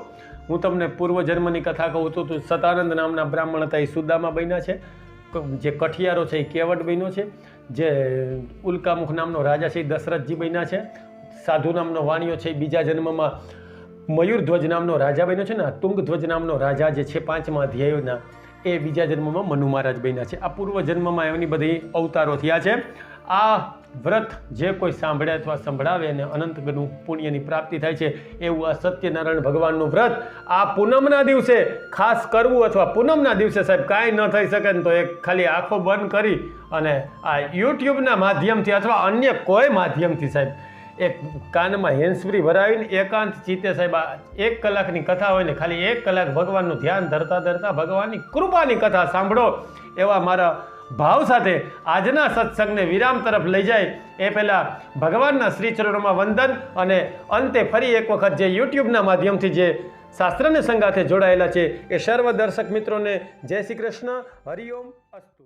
[SPEAKER 1] હું તમને પૂર્વજન્મની કથા કહું તો સતાનંદ નામના બ્રાહ્મણ હતા, એ સુદામા બન્યા છે. જે કઠિયારો છે એ કેવટ બન્યો છે. જે ઉલ્કામુખ નામનો રાજા છે એ દશરથજી બન્યા છે. સાધુ નામનો વાણિયો છે એ બીજા જન્મમાં મયુરધ્વજ નામનો રાજા બન્યો છે ને. તુંગધ્વજ નામનો રાજા જે છે 5મા અધ્યાયના, એ બીજા જન્મમાં મનુ મહારાજ બન્યા છે. આ પૂર્વ જન્મમાં એમની બધી અવતારો થયા છે. આ વ્રત જે કોઈ સાંભળે અથવા સંભળાવે એને અનંત ગણું પુણ્યની પ્રાપ્તિ થાય છે. એવું આ સત્યનારાયણ ભગવાનનું વ્રત આ પૂનમના દિવસે ખાસ કરવું, અથવા પૂનમના દિવસે સાહેબ કાંઈ ન થઈ શકે ને તો એક ખાલી આંખો બંધ કરી અને આ યુટ્યુબના માધ્યમથી અથવા અન્ય કોઈ માધ્યમથી સાહેબ એક કાનમાં હેન્ડસ્ફ્રી ભરાવીને એકાંત ચિત્તે સાહેબ 1 કલાકની કથા હોય ને, ખાલી 1 કલાક ભગવાનનું ધ્યાન ધરતા ધરતા ભગવાનની કૃપાની કથા સાંભળો, એવા મારા ભાવ સાથે આજના સત્સંગને વિરામ તરફ લઈ જાય એ પહેલાં ભગવાનના શ્રી ચરણોમાં વંદન, અને અંતે ફરી એક વખત જે યુટ્યુબના માધ્યમથી જે શાસ્ત્રને સંગાથે જોડાયેલા છે એ સર્વ દર્શક મિત્રોને જય શ્રી કૃષ્ણ. હરિઓમ અસ્તુ.